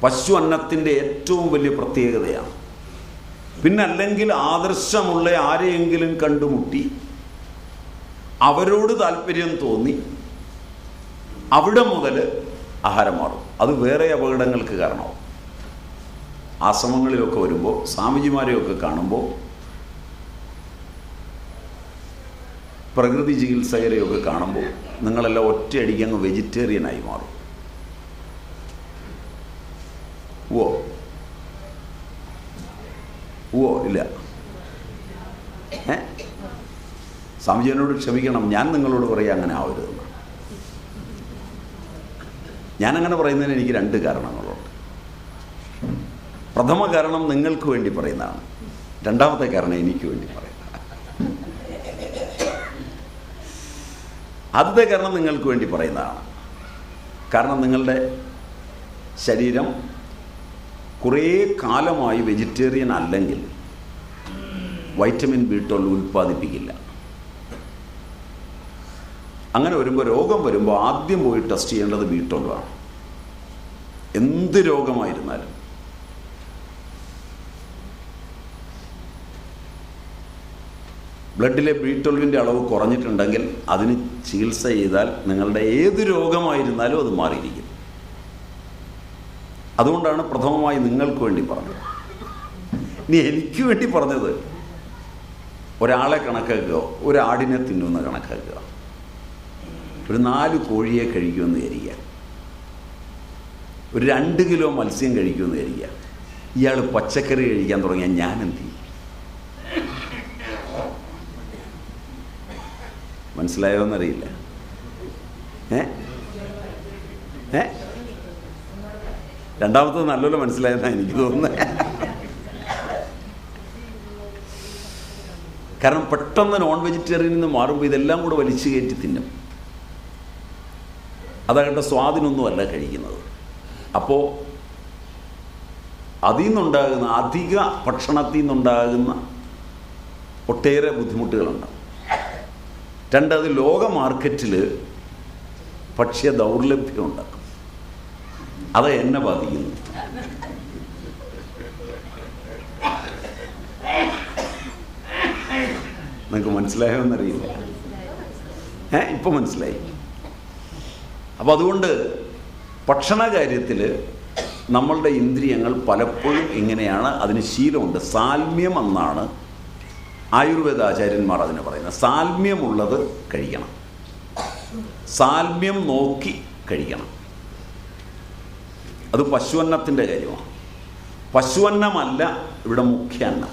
പശു അന്നത്തിൻ്റെ ഏറ്റവും വലിയ പ്രത്യേകതയാണ്. പിന്നെ അല്ലെങ്കിൽ ആദർശമുള്ള ആരെയെങ്കിലും കണ്ടുമുട്ടി അവരോട് താല്പര്യം തോന്നി അവിടെ മുതൽ ആഹാരം മാറും. അത് വേറെ അപകടങ്ങൾക്ക് കാരണമാവും. ആശ്രമങ്ങളിലൊക്കെ വരുമ്പോൾ, സ്വാമിജിമാരെയൊക്കെ കാണുമ്പോൾ, പ്രകൃതി ചികിത്സകരെയൊക്കെ കാണുമ്പോൾ നിങ്ങളെല്ലാം ഒറ്റയടിക്ക് അങ്ങ് വെജിറ്റേറിയനായി മാറും. ഇല്ല, സ്വാമിജിയോട് ക്ഷമിക്കണം, ഞാൻ നിങ്ങളോട് പറയാം അങ്ങനെ ആവരുതെന്ന്. ഞാനങ്ങനെ പറയുന്നതിന് എനിക്ക് 2 കാരണങ്ങളുണ്ട്. പ്രഥമ കാരണം നിങ്ങൾക്ക് വേണ്ടി പറയുന്നതാണ്, രണ്ടാമത്തെ കാരണം എനിക്ക് വേണ്ടി പറയുന്നതാണ്. ആദ്യത്തെ കാരണം നിങ്ങൾക്ക് വേണ്ടി പറയുന്നതാണ്. കാരണം നിങ്ങളുടെ ശരീരം കുറേ കാലമായി വെജിറ്റേറിയൻ അല്ലെങ്കിൽ വൈറ്റമിൻ B12 ഉൽപ്പാദിപ്പിക്കില്ല. അങ്ങനെ വരുമ്പോൾ, രോഗം വരുമ്പോൾ ആദ്യം പോയി ടെസ്റ്റ് ചെയ്യേണ്ടത് B12 ആണ്. എന്ത് രോഗമായിരുന്നാലും. ബ്ലഡിലെ B12ൻ്റെ അളവ് കുറഞ്ഞിട്ടുണ്ടെങ്കിൽ അതിന് ചികിത്സ ചെയ്താൽ നിങ്ങളുടെ ഏത് രോഗമായിരുന്നാലും അത് മാറിയിരിക്കും. അതുകൊണ്ടാണ് പ്രഥമമായി നിങ്ങൾക്ക് വേണ്ടി പറഞ്ഞത്. ഇനി എനിക്ക് വേണ്ടി പറഞ്ഞത്, ഒരാളെ കണക്കാക്കുക, ഒരാടിനെ തിന്നുന്ന കണക്കാക്കുക, ഒരു 4 കോഴിയെ കഴിക്കുമെന്ന് വിചാരിക്കുക, ഒരു 2 കിലോ മത്സ്യം കഴിക്കുമെന്ന് വിചാരിക്കുക. ഇയാൾ പച്ചക്കറി കഴിക്കാൻ തുടങ്ങിയാൽ ഞാൻ എന്ത് ചെയ്യും? മനസ്സിലായോന്നറിയില്ല. രണ്ടാമത്തത് നല്ലപോലെ മനസ്സിലായെന്നാണ് എനിക്ക് തോന്നുന്നത്. കാരണം പെട്ടെന്ന് നോൺ വെജിറ്റേറിയനിൽ നിന്ന് മാറുമ്പോൾ ഇതെല്ലാം കൂടെ വലിച്ചു കയറ്റി തിന്നും. അതവരുടെ സ്വാദിനൊന്നുമല്ല കഴിക്കുന്നത്. അപ്പോൾ അതിൽ നിന്നുണ്ടാകുന്ന, അധിക ഭക്ഷണത്തിൽ നിന്നുണ്ടാകുന്ന ഒട്ടേറെ ബുദ്ധിമുട്ടുകളുണ്ട്. 2, അത് ലോക മാർക്കറ്റിൽ ഭക്ഷ്യ ദൗർലഭ്യമുണ്ട്. അത് എന്നെ ബാധിക്കുന്നു. നിങ്ങൾക്ക് മനസ്സിലായോ എന്നറിയില്ല. ഇപ്പം മനസ്സിലായി. അപ്പം അതുകൊണ്ട് ഭക്ഷണ കാര്യത്തിൽ നമ്മളുടെ ഇന്ദ്രിയങ്ങൾ പലപ്പോഴും ഇങ്ങനെയാണ്. അതിന് ശീലമുണ്ട്. സാൽമ്യം എന്നാണ് ആയുർവേദ ആചാര്യന്മാർ അതിനെ പറയുന്നത്. സാൽമ്യമുള്ളത് കഴിക്കണം, സാൽമ്യം നോക്കി കഴിക്കണം. അത് പശുവന്നത്തിൻ്റെ കാര്യമാണ്. പശുവന്നമല്ല ഇവിടെ മുഖ്യ അന്നം.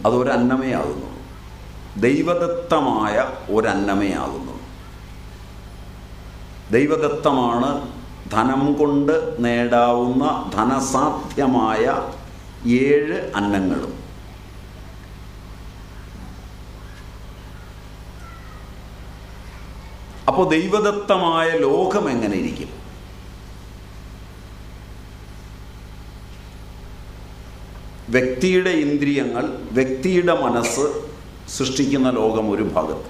അതൊരന്നമേ ആകുന്നുള്ളൂ. ദൈവദത്തമായ ഒരന്നമേ ആകുന്നുള്ളൂ. ദൈവദത്തമാണ് ധനം കൊണ്ട് നേടാവുന്ന ധനസാധ്യമായ 7 അന്നങ്ങളും. അപ്പോൾ ദൈവദത്തമായ ലോകം എങ്ങനെ ഇരിക്കും? വ്യക്തിയുടെ ഇന്ദ്രിയങ്ങൾ, വ്യക്തിയുടെ മനസ്സ് സൃഷ്ടിക്കുന്ന ലോകം ഒരു ഭാഗത്ത്,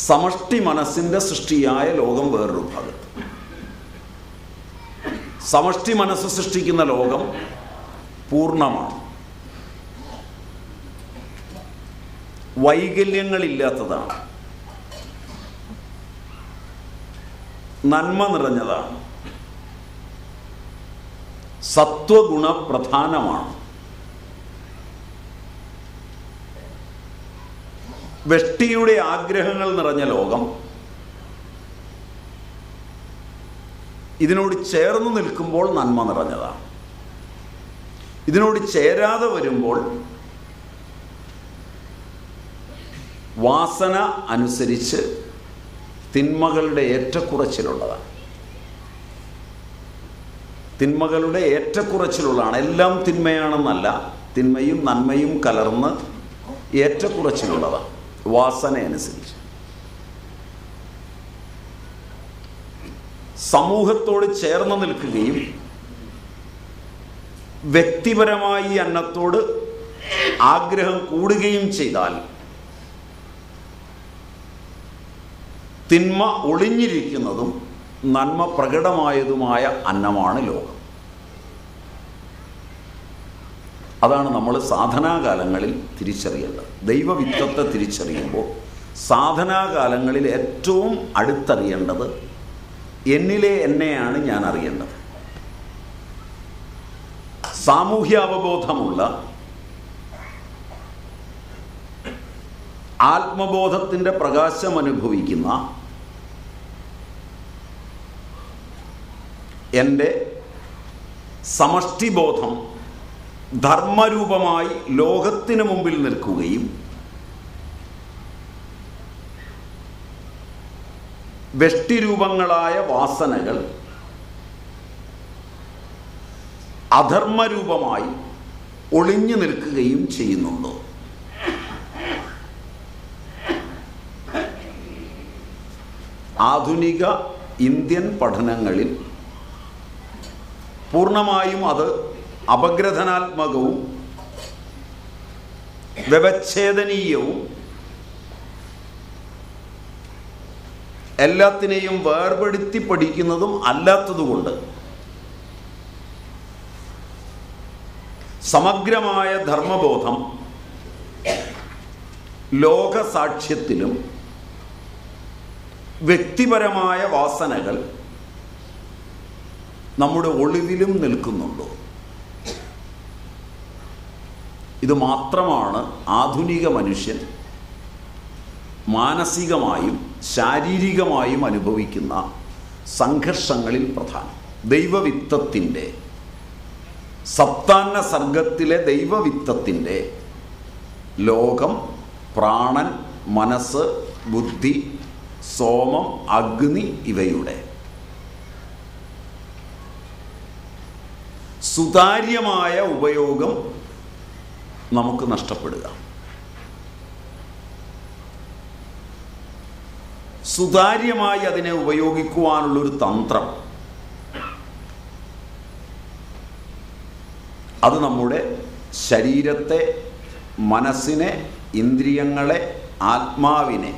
സമഷ്ടി മനസ്സിൻ്റെ സൃഷ്ടിയായ ലോകം വേറൊരു ഭാഗത്ത്. സമഷ്ടി മനസ്സ് സൃഷ്ടിക്കുന്ന ലോകം പൂർണ്ണമാണ്, വൈകല്യങ്ങളില്ലാത്തതാണ്, നന്മ നിറഞ്ഞതാണ്, സത്വഗുണപ്രധാനമാണ്. വെഷ്ടിയുടെ ആഗ്രഹങ്ങൾ നിറഞ്ഞ ലോകം ഇതിനോട് ചേർന്ന് നിൽക്കുമ്പോൾ നന്മ നിറഞ്ഞതാണ്. ഇതിനോട് ചേരാതെ വരുമ്പോൾ വാസന അനുസരിച്ച് തിന്മകളുടെ ഏറ്റക്കുറച്ചിലുള്ളതാണ്. തിന്മകളുടെ ഏറ്റക്കുറച്ചിലുള്ളതാണ്. എല്ലാം തിന്മയാണെന്നല്ല, തിന്മയും നന്മയും കലർന്ന് ഏറ്റക്കുറച്ചിലുള്ളതാണ് വാസന അനുസരിച്ച്. സമൂഹത്തോട് ചേർന്ന് നിൽക്കുകയും വ്യക്തിപരമായി അന്നത്തോട് ആഗ്രഹം കൂടുകയും ചെയ്താൽ തിന്മ ഒളിഞ്ഞിരിക്കുന്നതും നന്മ പ്രകടമായതുമായ അന്നമാണ് ലോകം. അതാണ് നമ്മൾ സാധനാകാലങ്ങളിൽ തിരിച്ചറിയേണ്ടത്. ദൈവവിത്തത്തെ തിരിച്ചറിയുമ്പോൾ സാധനാകാലങ്ങളിൽ ഏറ്റവും അടുത്തറിയേണ്ടത് എന്നിലെ എന്നെയാണ് ഞാൻ അറിയേണ്ടത്. സാമൂഹ്യ അവബോധമുള്ള ആത്മബോധത്തിൻ്റെ പ്രകാശം അനുഭവിക്കുന്ന എൻ്റെ സമഷ്ടിബോധം ധർമ്മരൂപമായി ലോകത്തിന് മുമ്പിൽ നിൽക്കുകയും വെഷ്ടിരൂപങ്ങളായ വാസനകൾ അധർമ്മരൂപമായി ഒളിഞ്ഞു നിൽക്കുകയും ചെയ്യുന്നുണ്ടോ? ആധുനിക ഇന്ത്യൻ പഠനങ്ങളിൽ പൂർണ്ണമായും അത് അപഗ്രഥനാത്മകവും വ്യവച്ഛേദനീയവും എല്ലാത്തിനെയും വേർപെടുത്തി പഠിക്കുന്നതും അല്ലാത്തതുകൊണ്ട് സമഗ്രമായ ധർമ്മബോധം ലോകസാക്ഷ്യത്തിലും വ്യക്തിപരമായ വാസനകൾ നമ്മുടെ ഒളിവിലും നിൽക്കുന്നുണ്ടോ? ഇത് മാത്രമാണ് ആധുനിക മനുഷ്യൻ മാനസികമായും ശാരീരികമായും അനുഭവിക്കുന്ന സംഘർഷങ്ങളിൽ പ്രധാനം. ദൈവവിത്തത്തിൻ്റെ സപ്താന്ന സർഗത്തിലെ ദൈവവിത്തത്തിൻ്റെ ലോകം, പ്രാണൻ, മനസ്സ്, ബുദ്ധി, സോമം, അഗ്നി ഇവയുടെ സുതാര്യമായ ഉപയോഗം നമുക്ക് നഷ്ടപ്പെടുക. സുതാര്യമായി അതിനെ ഉപയോഗിക്കുവാനുള്ളൊരു തന്ത്രം അത് നമ്മുടെ ശരീരത്തെ, മനസ്സിനെ, ഇന്ദ്രിയങ്ങളെ, ആത്മാവിനെ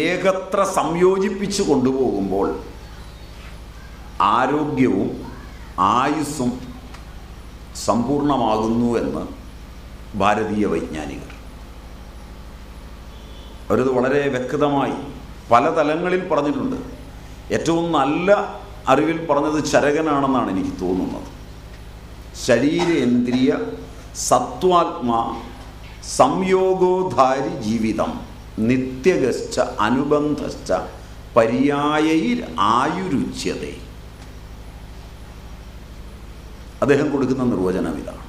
ഏകത്ര സംയോജിപ്പിച്ചു കൊണ്ടുപോകുമ്പോൾ ആരോഗ്യവും ആയുസ്സും സമ്പൂർണ്ണമാകുന്നു എന്ന് ഭാരതീയ വൈജ്ഞാനികർ അവരത് വളരെ വ്യക്തമായി പല തലങ്ങളിൽ പറഞ്ഞിട്ടുണ്ട്. ഏറ്റവും നല്ല അറിവിൽ പറഞ്ഞത് ചരകനാണെന്നാണ് എനിക്ക് തോന്നുന്നത്. ശരീരേന്ദ്രിയ സത്വാത്മാ സംയോഗോധാരി ജീവിതം നിത്യഗശ്ച അനുബന്ധശ്ച പര്യായൈർ ആയുരുച്യതേ. അദ്ദേഹം കൊടുക്കുന്ന നിർവചനം ഇതാണ്.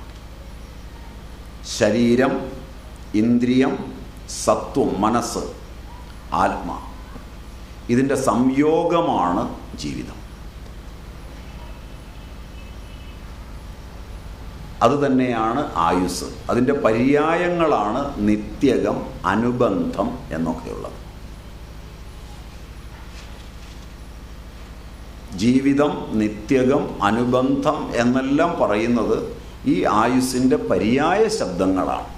ശരീരം, ഇന്ദ്രിയം, സത്വം, മനസ്സ്, ആത്മാ, ഇതിൻ്റെ സംയോഗമാണ് ജീവിതം. അതുതന്നെയാണ് ആയുസ്. അതിൻ്റെ പര്യായങ്ങളാണ് നിത്യകം, അനുബന്ധം എന്നൊക്കെയുള്ളത്. ജീവിതം, നിത്യകം, അനുബന്ധം എന്നെല്ലാം പറയുന്നത് ഈ ആയുസ്സിൻ്റെ പര്യായ ശബ്ദങ്ങളാണ്.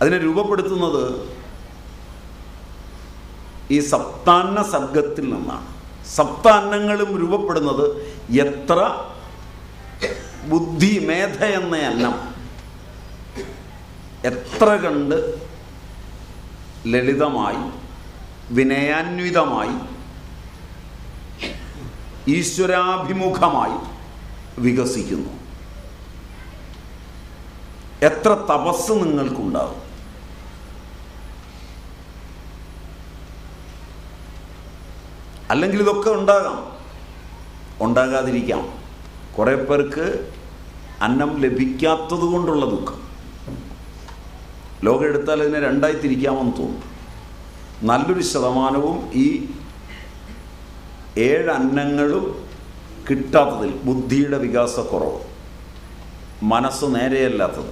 അതിനെ രൂപപ്പെടുത്തുന്നത് ഈ സപ്താന്ന സർഗത്തിൽ നിന്നാണ്. സപ്താന്നങ്ങളും രൂപപ്പെടുന്നത് എത്ര ബുദ്ധി, മേധ എന്ന അന്നം എത്ര കണ്ട് ലളിതമായി, വിനയാന്വിതമായി, ഈശ്വരാഭിമുഖമായി വികസിക്കുന്നു. എത്ര തപസ് നിങ്ങൾക്കുണ്ടാകും. അല്ലെങ്കിൽ ഇതൊക്കെ ഉണ്ടാകാം, ഉണ്ടാകാതിരിക്കാം. കുറേ പേർക്ക് അന്നം ലഭിക്കാത്തത് കൊണ്ടുള്ള ദുഃഖം. ലോകം എടുത്താൽ അതിനെ രണ്ടായി തിരിക്കാമെന്ന് തോന്നും. നല്ലൊരു ശതമാനവും ഈ 7 അന്നങ്ങളും കിട്ടാത്തതിൽ ബുദ്ധിയുടെ വികാസക്കുറവ്, മനസ്സ് നേരെയല്ലാത്തത്,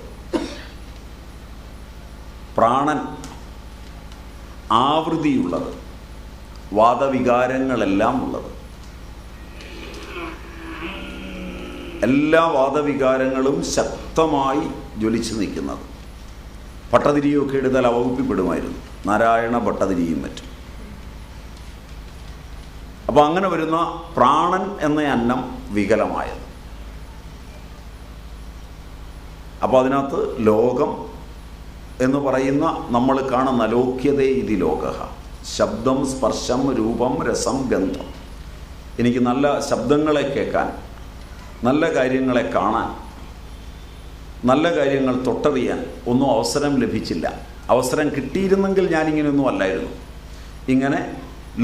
പ്രാണൻ ആവൃതിയുള്ളത്, വാദവികാരങ്ങളെല്ലാം ഉള്ളത്. എല്ലാ വാദവികാരങ്ങളും ശക്തമായി ജ്വലിച്ചു നിൽക്കുന്നത്. ഭട്ടതിരിയൊക്കെ എടുത്താൽ അവകുപ്പിപ്പെടുമായിരുന്നു, നാരായണ ഭട്ടതിരിയും മറ്റും. അപ്പോൾ അങ്ങനെ വരുന്ന പ്രാണൻ എന്ന അന്നം വികലമായത്. അപ്പോൾ അതിനകത്ത് ലോകം എന്ന് പറയുന്ന നമ്മൾ കാണുന്ന ലോക്യതേ ഇതി ലോക, ശബ്ദം, സ്പർശം, രൂപം, രസം, ഗന്ധം. എനിക്ക് നല്ല ശബ്ദങ്ങളെ കേൾക്കാൻ, നല്ല കാര്യങ്ങളെ കാണാൻ, നല്ല കാര്യങ്ങൾ തൊട്ടറിയാൻ ഒന്നും അവസരം ലഭിച്ചില്ല. അവസരം കിട്ടിയിരുന്നെങ്കിൽ ഞാനിങ്ങനെയൊന്നും അല്ലായിരുന്നു. ഇങ്ങനെ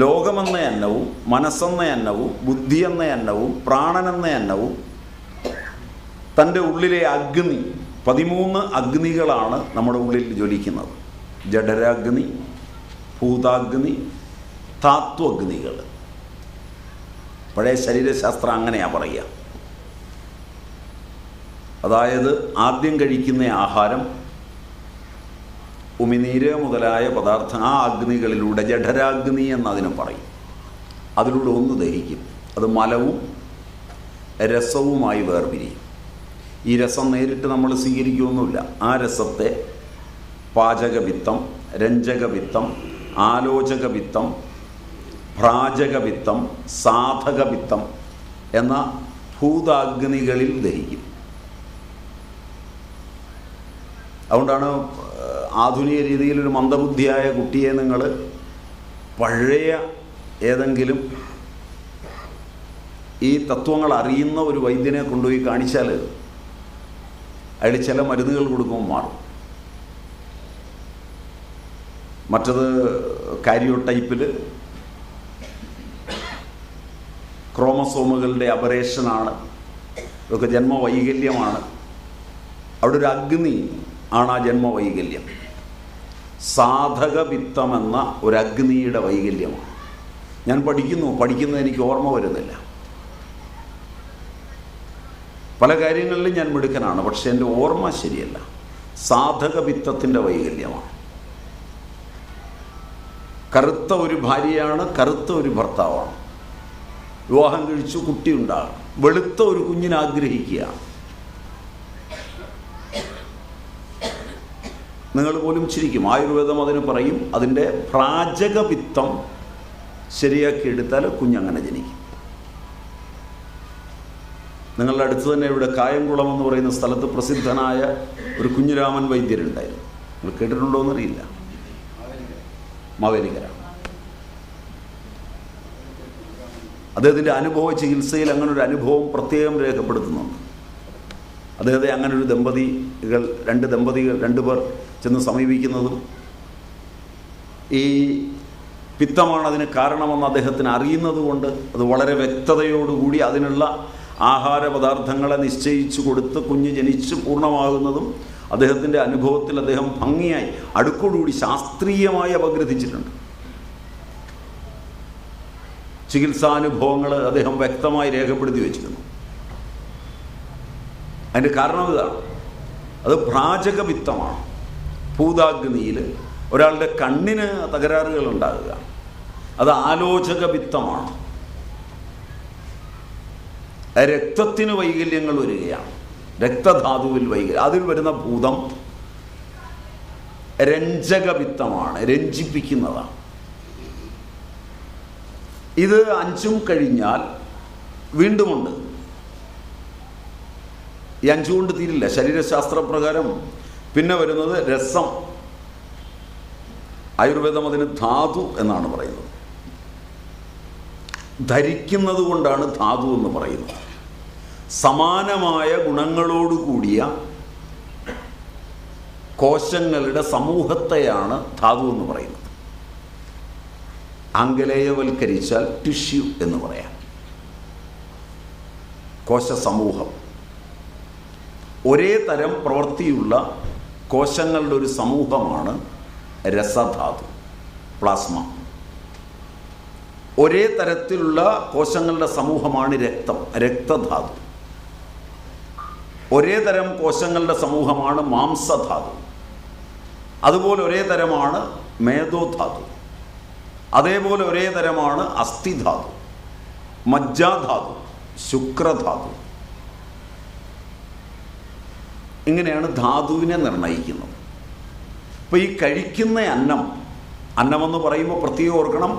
ലോകമെന്ന അന്നവും മനസ്സെന്ന അന്നവും ബുദ്ധി എന്ന അന്നവും പ്രാണനെന്ന അന്നവും തൻ്റെ ഉള്ളിലെ അഗ്നി, 13 അഗ്നികളാണ് നമ്മുടെ ഉള്ളിൽ ജ്വലിക്കുന്നത്. ജഠരാഗ്നി, ഭൂതാഗ്നി, താത്വഗ്നികൾ. പഴയ ശരീരശാസ്ത്രം അങ്ങനെയാണ് പറയുക. അതായത് ആദ്യം കഴിക്കുന്ന ആഹാരം, ഉമിനീര് മുതലായ പദാർത്ഥം ആ അഗ്നികളിലൂടെ, ജഠരാഗ്നി എന്നതിന് പറയും, അതിലൂടെ ഒന്ന് ദഹിക്കും. അത് മലവും രസവുമായി വേർപിരിയും. ഈ രസം നേരിട്ട് നമ്മൾ സ്വീകരിക്കുകയൊന്നുമില്ല. ആ രസത്തെ പാചകവിത്തം, രഞ്ജകവിത്തം, ആലോചകവിത്തം, ഭ്രാജകവിത്തം, സാധകവിത്തം എന്ന ഭൂതാഗ്നികളിൽ ദഹിക്കും. അതുകൊണ്ടാണ് ആധുനിക രീതിയിൽ ഒരു മന്ദബുദ്ധിയായ കുട്ടിയെ നിങ്ങൾ പഴയ ഏതെങ്കിലും ഈ തത്വങ്ങൾ അറിയുന്ന ഒരു വൈദ്യനെ കൊണ്ടുപോയി കാണിച്ചാൽ അയാൾ ചില മരുന്നുകൾ കൊടുക്കുമ്പോൾ മാറും. മറ്റത് കാരിയോടൈപ്പിൽ ക്രോമസോമുകളുടെ അപറേഷനാണ്, ഇതൊക്കെ ജന്മവൈകല്യമാണ്. അവിടെ ഒരു അഗ്നി ആണ് ആ ജന്മവൈകല്യം. സാധകവിത്തമെന്ന ഒരു അഗ്നിയുടെ വൈകല്യമാണ്. ഞാൻ പഠിക്കുന്നത് എനിക്ക് ഓർമ്മ വരുന്നില്ല. പല കാര്യങ്ങളിലും ഞാൻ മിടുക്കനാണ്, പക്ഷെ എൻ്റെ ഓർമ്മ ശരിയല്ല. സാധകവിത്തത്തിൻ്റെ വൈകല്യമാണ്. കറുത്ത ഒരു ഭാര്യയാണ്, കറുത്ത ഒരു ഭർത്താവാണ്, വിവാഹം കഴിച്ചു, കുട്ടിയുണ്ടാകും, വെളുത്ത ഒരു കുഞ്ഞിനെ ആഗ്രഹിക്കുകയാണ്. നിങ്ങൾ പോലും ചിരിക്കും. ആയുർവേദം അതിന് പറയും, അതിൻ്റെ പ്രാജകവിത്തം ശരിയാക്കി എടുത്താൽ കുഞ്ഞങ്ങനെ ജനിക്കും. നിങ്ങളുടെ അടുത്ത് തന്നെ ഇവിടെ കായംകുളം എന്ന് പറയുന്ന സ്ഥലത്ത് പ്രസിദ്ധനായ ഒരു കുഞ്ഞിരാമൻ വൈദ്യരുണ്ടായിരുന്നു. നിങ്ങൾ കേട്ടിട്ടുണ്ടോ എന്നറിയില്ല. മാവേലിക്കര. അദ്ദേഹത്തിൻ്റെ അനുഭവ ചികിത്സയിൽ അങ്ങനെ ഒരു അനുഭവം പ്രത്യേകം രേഖപ്പെടുത്തുന്നുണ്ട്. അദ്ദേഹത്തെ അങ്ങനെ ഒരു രണ്ട് പേർ ചെന്ന് സമീപിക്കുന്നതും ഈ പിത്തമാണ് അതിന് കാരണമെന്ന് അദ്ദേഹത്തിന് അറിയുന്നത് കൊണ്ട് അത് വളരെ വ്യക്തതയോടുകൂടി അതിനുള്ള ആഹാര പദാർത്ഥങ്ങളെ നിശ്ചയിച്ചു കൊടുത്ത് കുഞ്ഞ് ജനിച്ച് പൂർണ്ണമാകുന്നതും അദ്ദേഹത്തിൻ്റെ അനുഭവത്തിൽ അദ്ദേഹം ഭംഗിയായി അടുക്കോടുകൂടി ശാസ്ത്രീയമായി അപഗ്രഥിച്ചിട്ടുണ്ട്. ചികിത്സാനുഭവങ്ങൾ അദ്ദേഹം വ്യക്തമായി രേഖപ്പെടുത്തി വെച്ചിരുന്നു. അതിൻ്റെ കാരണം ഇതാണ്, അത് ഭ്രാജകവിത്തമാണ്. ഭൂതാഗ്നിയിൽ ഒരാളുടെ കണ്ണിന് തകരാറുകൾ ഉണ്ടാകുക, അത് ആലോചകവിത്തമാണ്. രക്തത്തിന് വൈകല്യങ്ങൾ വരികയാണ്, രക്തധാതുവിൽ വൈകല്യം, അതിൽ വരുന്ന ഭൂതം രഞ്ജകവിത്തമാണ്, രഞ്ജിപ്പിക്കുന്നതാണ്. ഇത് 5ഉം കഴിഞ്ഞാൽ വീണ്ടുമുണ്ട്. ഈ 5 കൊണ്ട് തീരില്ല. ശരീരശാസ്ത്രപ്രകാരം പിന്നെ വരുന്നത് രസം. ആയുർവേദം അതിന് ധാതു എന്നാണ് പറയുന്നത്. ധരിക്കുന്നത് കൊണ്ടാണ് ധാതു എന്ന് പറയുന്നത്. സമാനമായ ഗുണങ്ങളോടുകൂടിയ കോശങ്ങളുടെ സമൂഹത്തെയാണ് ധാതു എന്ന് പറയുന്നത്. ആംഗലേയവൽക്കരിച്ചാൽ ടിഷ്യൂ എന്ന് പറയാം. കോശ സമൂഹം, ഒരേ തരം പ്രവൃത്തിയുള്ള കോശങ്ങളുടെ ഒരു സമൂഹമാണ് രസധാതു, പ്ലാസ്മ. ഒരേ തരത്തിലുള്ള കോശങ്ങളുടെ സമൂഹമാണ് രക്തം, രക്തധാതു. ഒരേ തരം കോശങ്ങളുടെ സമൂഹമാണ് മാംസധാതു. അതുപോലെ ഒരേ തരമാണ് മേധോധാതു. അതേപോലെ ഒരേ തരമാണ് അസ്ഥിധാതു, മജ്ജാധാതു, ശുക്രധാതു. ഇങ്ങനെയാണ് ധാതുവിനെ നിർണയിക്കുന്നത്. അപ്പോൾ ഈ കഴിക്കുന്ന അന്നമെന്ന് പറയുമ്പോൾ പ്രത്യേകം ഓർക്കണം,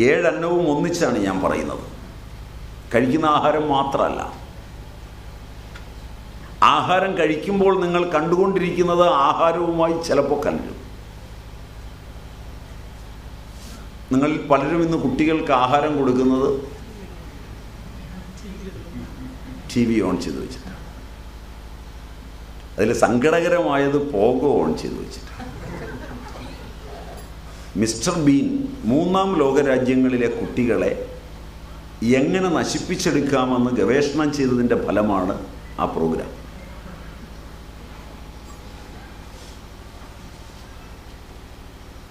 7 അന്നവും ഒന്നിച്ചാണ് ഞാൻ പറയുന്നത്. കഴിക്കുന്ന ആഹാരം മാത്രമല്ല. ആഹാരം കഴിക്കുമ്പോൾ നിങ്ങൾ കണ്ടുകൊണ്ടിരിക്കുന്നത് ആഹാരവുമായി ചിലപ്പോൾ കലരും. നിങ്ങളിൽ പലരും ഇന്ന് കുട്ടികൾക്ക് ആഹാരം കൊടുക്കുന്നത് TV ഓൺ ചെയ്ത് വെച്ചിട്ടാണ്. അതിൽ സങ്കടകരമായത് പോഗോ ഓൺ ചെയ്ത് വെച്ചിട്ടാണ്. മിസ്റ്റർ ബീൻ 3ാം ലോകരാജ്യങ്ങളിലെ കുട്ടികളെ എങ്ങനെ നശിപ്പിച്ചെടുക്കാമെന്ന് ഗവേഷണം ചെയ്തതിൻ്റെ ഫലമാണ് ആ പ്രോഗ്രാം.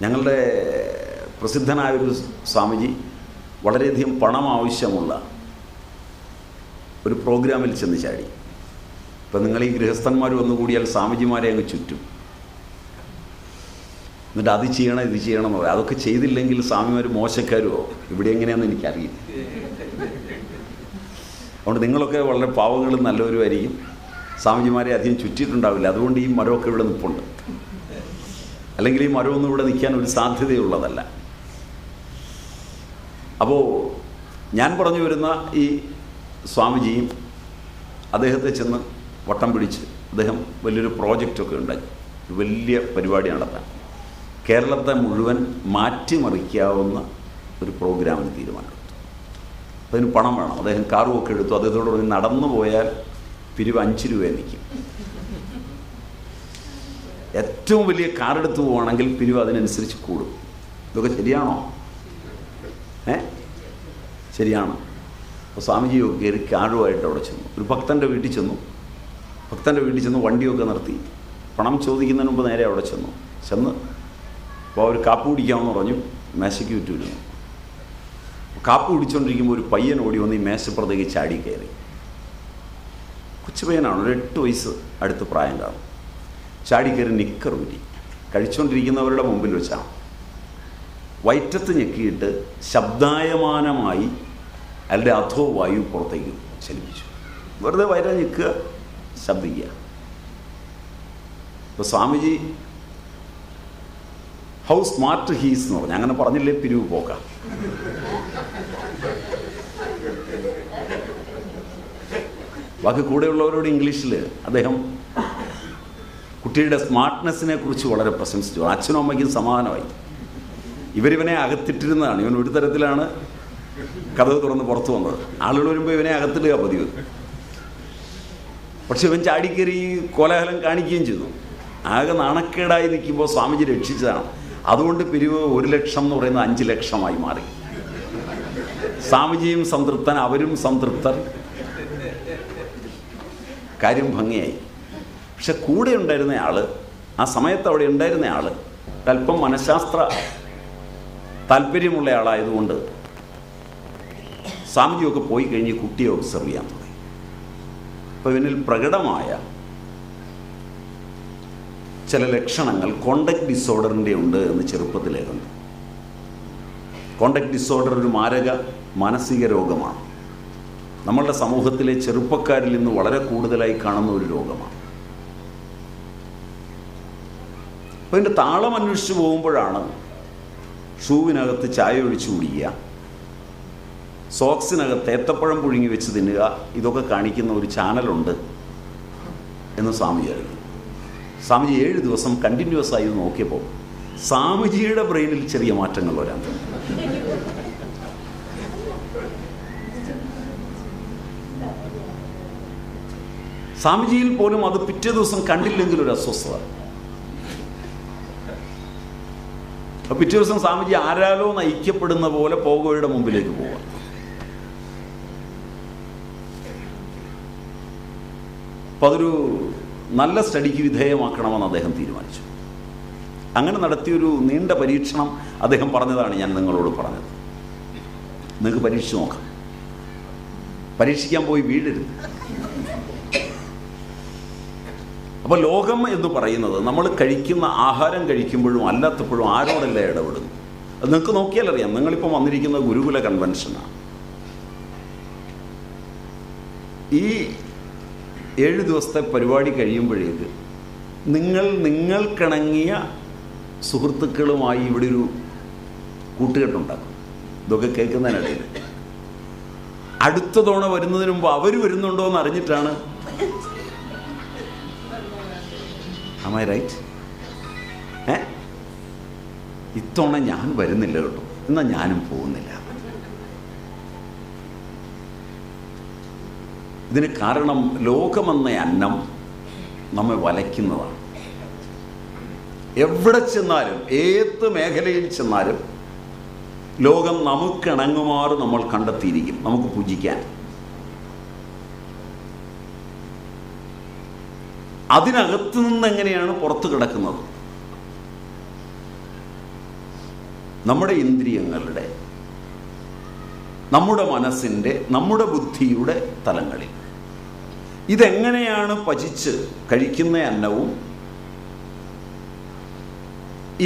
ഞങ്ങളുടെ പ്രസിദ്ധനായൊരു സ്വാമിജി വളരെയധികം പണം ആവശ്യമുള്ള ഒരു പ്രോഗ്രാമിൽ ചെന്ന് ചാടി. ഇപ്പം നിങ്ങൾ ഈ ഗൃഹസ്ഥന്മാർ വന്നുകൂടിയാൽ സ്വാമിജിമാരെ അങ്ങ് ചുറ്റും. എന്നിട്ട് അത് ചെയ്യണം ഇത് ചെയ്യണം എന്ന് പറയും. അതൊക്കെ ചെയ്തില്ലെങ്കിൽ സ്വാമിമാർ മോശക്കാരുമോ ഇവിടെ എങ്ങനെയാണെന്ന് എനിക്കറിയില്ല. അതുകൊണ്ട് നിങ്ങളൊക്കെ വളരെ പാവങ്ങളും നല്ലവരുമായിരിക്കും. സ്വാമിജിമാരെ അധികം ചുറ്റിയിട്ടുണ്ടാവില്ല. അതുകൊണ്ട് ഈ മരമൊക്കെ ഇവിടെ നിൽപ്പുണ്ട്. അല്ലെങ്കിൽ ഈ മരമൊന്നും ഇവിടെ നിൽക്കാൻ ഒരു സാധ്യതയുള്ളതല്ല. അപ്പോൾ ഞാൻ പറഞ്ഞു വരുന്ന ഈ സ്വാമിജിയും അദ്ദേഹത്തെ ചെന്ന് വട്ടം പിടിച്ച് അദ്ദേഹം വലിയൊരു പ്രോജക്റ്റൊക്കെ ഉണ്ടാക്കി, വലിയ പരിപാടി നടത്താൻ, കേരളത്തെ മുഴുവൻ മാറ്റിമറിക്കാവുന്ന ഒരു പ്രോഗ്രാമിന് തീരുമാനമെടുത്തു. അതിന് പണം വേണം. അദ്ദേഹം കാറുമൊക്കെ എടുത്തു. അദ്ദേഹത്തോട് പറഞ്ഞ് നടന്നു പോയാൽ പിരിവ് 5 രൂപ നിൽക്കും. ഏറ്റവും വലിയ കാറെടുത്ത് പോവുകയാണെങ്കിൽ പിരിവ് അതിനനുസരിച്ച് കൂടും. ഇതൊക്കെ ശരിയാണോ? ശരിയാണ്. അപ്പോൾ സ്വാമിജിയൊക്കെ കയറി കാറുമായിട്ട് അവിടെ ചെന്നു. ഒരു ഭക്തൻ്റെ വീട്ടിൽ ചെന്നു വണ്ടിയൊക്കെ നിർത്തി. പണം ചോദിക്കുന്നതിന് മുമ്പ് നേരെ അവിടെ ചെന്ന് അപ്പോൾ അവർ കാപ്പി കുടിക്കാമെന്ന് പറഞ്ഞു. മേശയ്ക്ക് ചുറ്റുമിരുന്നു. കാപ്പി കുടിച്ചുകൊണ്ടിരിക്കുമ്പോൾ ഒരു പയ്യൻ ഓടി വന്ന് ഈ മേശപ്പുറത്തേക്ക് ചാടി കയറി. കൊച്ചു പയ്യനാണ്, ഒരു 8 വയസ്സ് അടുത്ത് പ്രായം കാണും. ചാടി കയറി നിക്കർ ഊരി കഴിച്ചുകൊണ്ടിരിക്കുന്നവരുടെ മുമ്പിൽ വെച്ചാണ്. വയറ്റത്ത് ഞെക്കിയിട്ട് ശബ്ദായമാനമായി അയാളുടെ അധോ വായു പുറത്തേക്ക് ചലിപ്പിച്ചു. വെറുതെ വയറ്റ ഞെക്കുക, ശബ്ദിക്കുക. ഇപ്പോൾ സ്വാമിജി ഹൗ സ്മാർട്ട് ഹീസ് എന്ന് പറഞ്ഞു. അങ്ങനെ പറഞ്ഞില്ലേ പിരിവ് പോക്കാം. ബാക്കി കൂടെയുള്ളവരോട് ഇംഗ്ലീഷിൽ അദ്ദേഹം കുട്ടിയുടെ സ്മാർട്ട്നെസ്സിനെ കുറിച്ച് വളരെ പ്രശംസിച്ചു. അച്ഛനും അമ്മയ്ക്കും സമാധാനമായി. ഇവരിവനെ അകത്തിട്ടിരുന്നതാണ്. ഇവൻ ഒരു തരത്തിലാണ് കഥവ് തുറന്ന് പുറത്തു വന്നത്. ആളുകൾ വരുമ്പോൾ ഇവനെ അകത്തിടുക പതിവ്. പക്ഷെ ഇവൻ ചാടിക്കയറി കോലാഹലം കാണിക്കുകയും ചെയ്തു. ആകെ നാണക്കേടായി നിൽക്കുമ്പോൾ സ്വാമിജി രക്ഷിച്ചതാണ്. അതുകൊണ്ട് പിരിവ് 1 ലക്ഷം എന്ന് പറയുന്നത് 5 ലക്ഷമായി മാറി. സ്വാമിജിയും സംതൃപ്തൻ, അവരും സംതൃപ്തർ. കാര്യം ഭംഗിയായി. പക്ഷെ കൂടെ ഉണ്ടായിരുന്നയാൾ, ആ സമയത്ത് അവിടെ ഉണ്ടായിരുന്നയാൾ അല്പം മനഃശാസ്ത്ര താല്പര്യമുള്ള ആളായതുകൊണ്ട് സ്വാമിജിയൊക്കെ പോയി കഴിഞ്ഞ് കുട്ടിയെ ഒബ്സർവ് ചെയ്യാൻ തുടങ്ങി. അപ്പോൾ ഇവനിൽ പ്രകടമായ ചില ലക്ഷണങ്ങൾ കോണ്ടക്ട് ഡിസോർഡറിൻ്റെ ഉണ്ട് എന്ന് ചെറുപ്പത്തിലേ കണ്ടു. കോണ്ടക്ട് ഡിസോർഡർ ഒരു മാരക മാനസിക രോഗമാണ്. നമ്മളുടെ സമൂഹത്തിലെ ചെറുപ്പക്കാരിൽ നിന്ന് വളരെ കൂടുതലായി കാണുന്ന ഒരു രോഗമാണ്. അപ്പോൾ ഇതിൻ്റെ താളം അന്വേഷിച്ച് പോകുമ്പോഴാണ് ഷൂവിനകത്ത് ചായ ഒഴിച്ച് കുടിക്കുക, സോക്സിനകത്ത് ഏത്തപ്പഴം പുഴുങ്ങി വെച്ച് തിന്നുക, ഇതൊക്കെ കാണിക്കുന്ന ഒരു ചാനലുണ്ട് എന്ന് സ്വാമിജി അറിഞ്ഞു. സ്വാമിജി 7 ദിവസം കണ്ടിന്യൂസ് ആയി നോക്കിയപ്പോൾ സ്വാമിജിയുടെ ബ്രെയിനിൽ ചെറിയ മാറ്റങ്ങൾ വരാൻ തുടങ്ങി. സ്വാമിജിയിൽ പോലും അത് പിറ്റേ ദിവസം കണ്ടില്ലെങ്കിൽ ഒരു അസ്വസ്ഥത. അപ്പോൾ പിറ്റേ ദിവസം സ്വാമിജി ആരാലോ നയിക്കപ്പെടുന്ന പോലെ പോഗോയുടെ മുമ്പിലേക്ക് പോവാം. അപ്പോൾ അതൊരു നല്ല സ്റ്റഡിക്ക് വിധേയമാക്കണമെന്ന് അദ്ദേഹം തീരുമാനിച്ചു. അങ്ങനെ നടത്തിയൊരു നീണ്ട പരീക്ഷണം അദ്ദേഹം പറഞ്ഞതാണ് ഞാൻ നിങ്ങളോട് പറഞ്ഞത്. നിങ്ങൾക്ക് പരീക്ഷിച്ച് നോക്കാം. പരീക്ഷിക്കാൻ പോയി വീഴരുത്. അപ്പോൾ ലോകം എന്ന് പറയുന്നത് നമ്മൾ കഴിക്കുന്ന ആഹാരം കഴിക്കുമ്പോഴും അല്ലാത്തപ്പോഴും ആരോടല്ല ഇടപെടുന്നു. അത് നിങ്ങൾക്ക് നോക്കിയാൽ അറിയാം. നിങ്ങളിപ്പോൾ വന്നിരിക്കുന്ന ഗുരുകുല കൺവെൻഷനാണ്. ഈ 7 ദിവസത്തെ പരിപാടി കഴിയുമ്പോഴേക്ക് നിങ്ങൾക്കിണങ്ങിയ സുഹൃത്തുക്കളുമായി ഇവിടെ ഒരു കൂട്ടുകെട്ടുണ്ടാക്കും. ഇതൊക്കെ കേൾക്കുന്നതിനിടയിൽ അടുത്ത തവണ വരുന്നതിന് മുമ്പ് അവർ വരുന്നുണ്ടോ എന്ന് അറിഞ്ഞിട്ടാണ്. Am I right? ഇത്തവണ ഞാൻ വരുന്നില്ല കേട്ടോ, എന്നാൽ ഞാനും പോകുന്നില്ല. ഇതിന് കാരണം ലോകമെന്ന അന്നം നമ്മെ വലയ്ക്കുന്നതാണ്. എവിടെ ചെന്നാലും ഏത് മേഖലയിൽ ചെന്നാലും ലോകം നമുക്കിണങ്ങുമാറ് നമ്മൾ കണ്ടെത്തിയിരിക്കും, നമുക്ക് പൂജിക്കാൻ. അതിനകത്തു നിന്നെങ്ങനെയാണ് പുറത്തു കിടക്കുന്നത്? നമ്മുടെ ഇന്ദ്രിയങ്ങളുടെ, നമ്മുടെ മനസ്സിൻ്റെ, നമ്മുടെ ബുദ്ധിയുടെ തലങ്ങളിൽ. ഇതെങ്ങനെയാണ് പചിച്ച് കഴിക്കുന്ന അന്നവും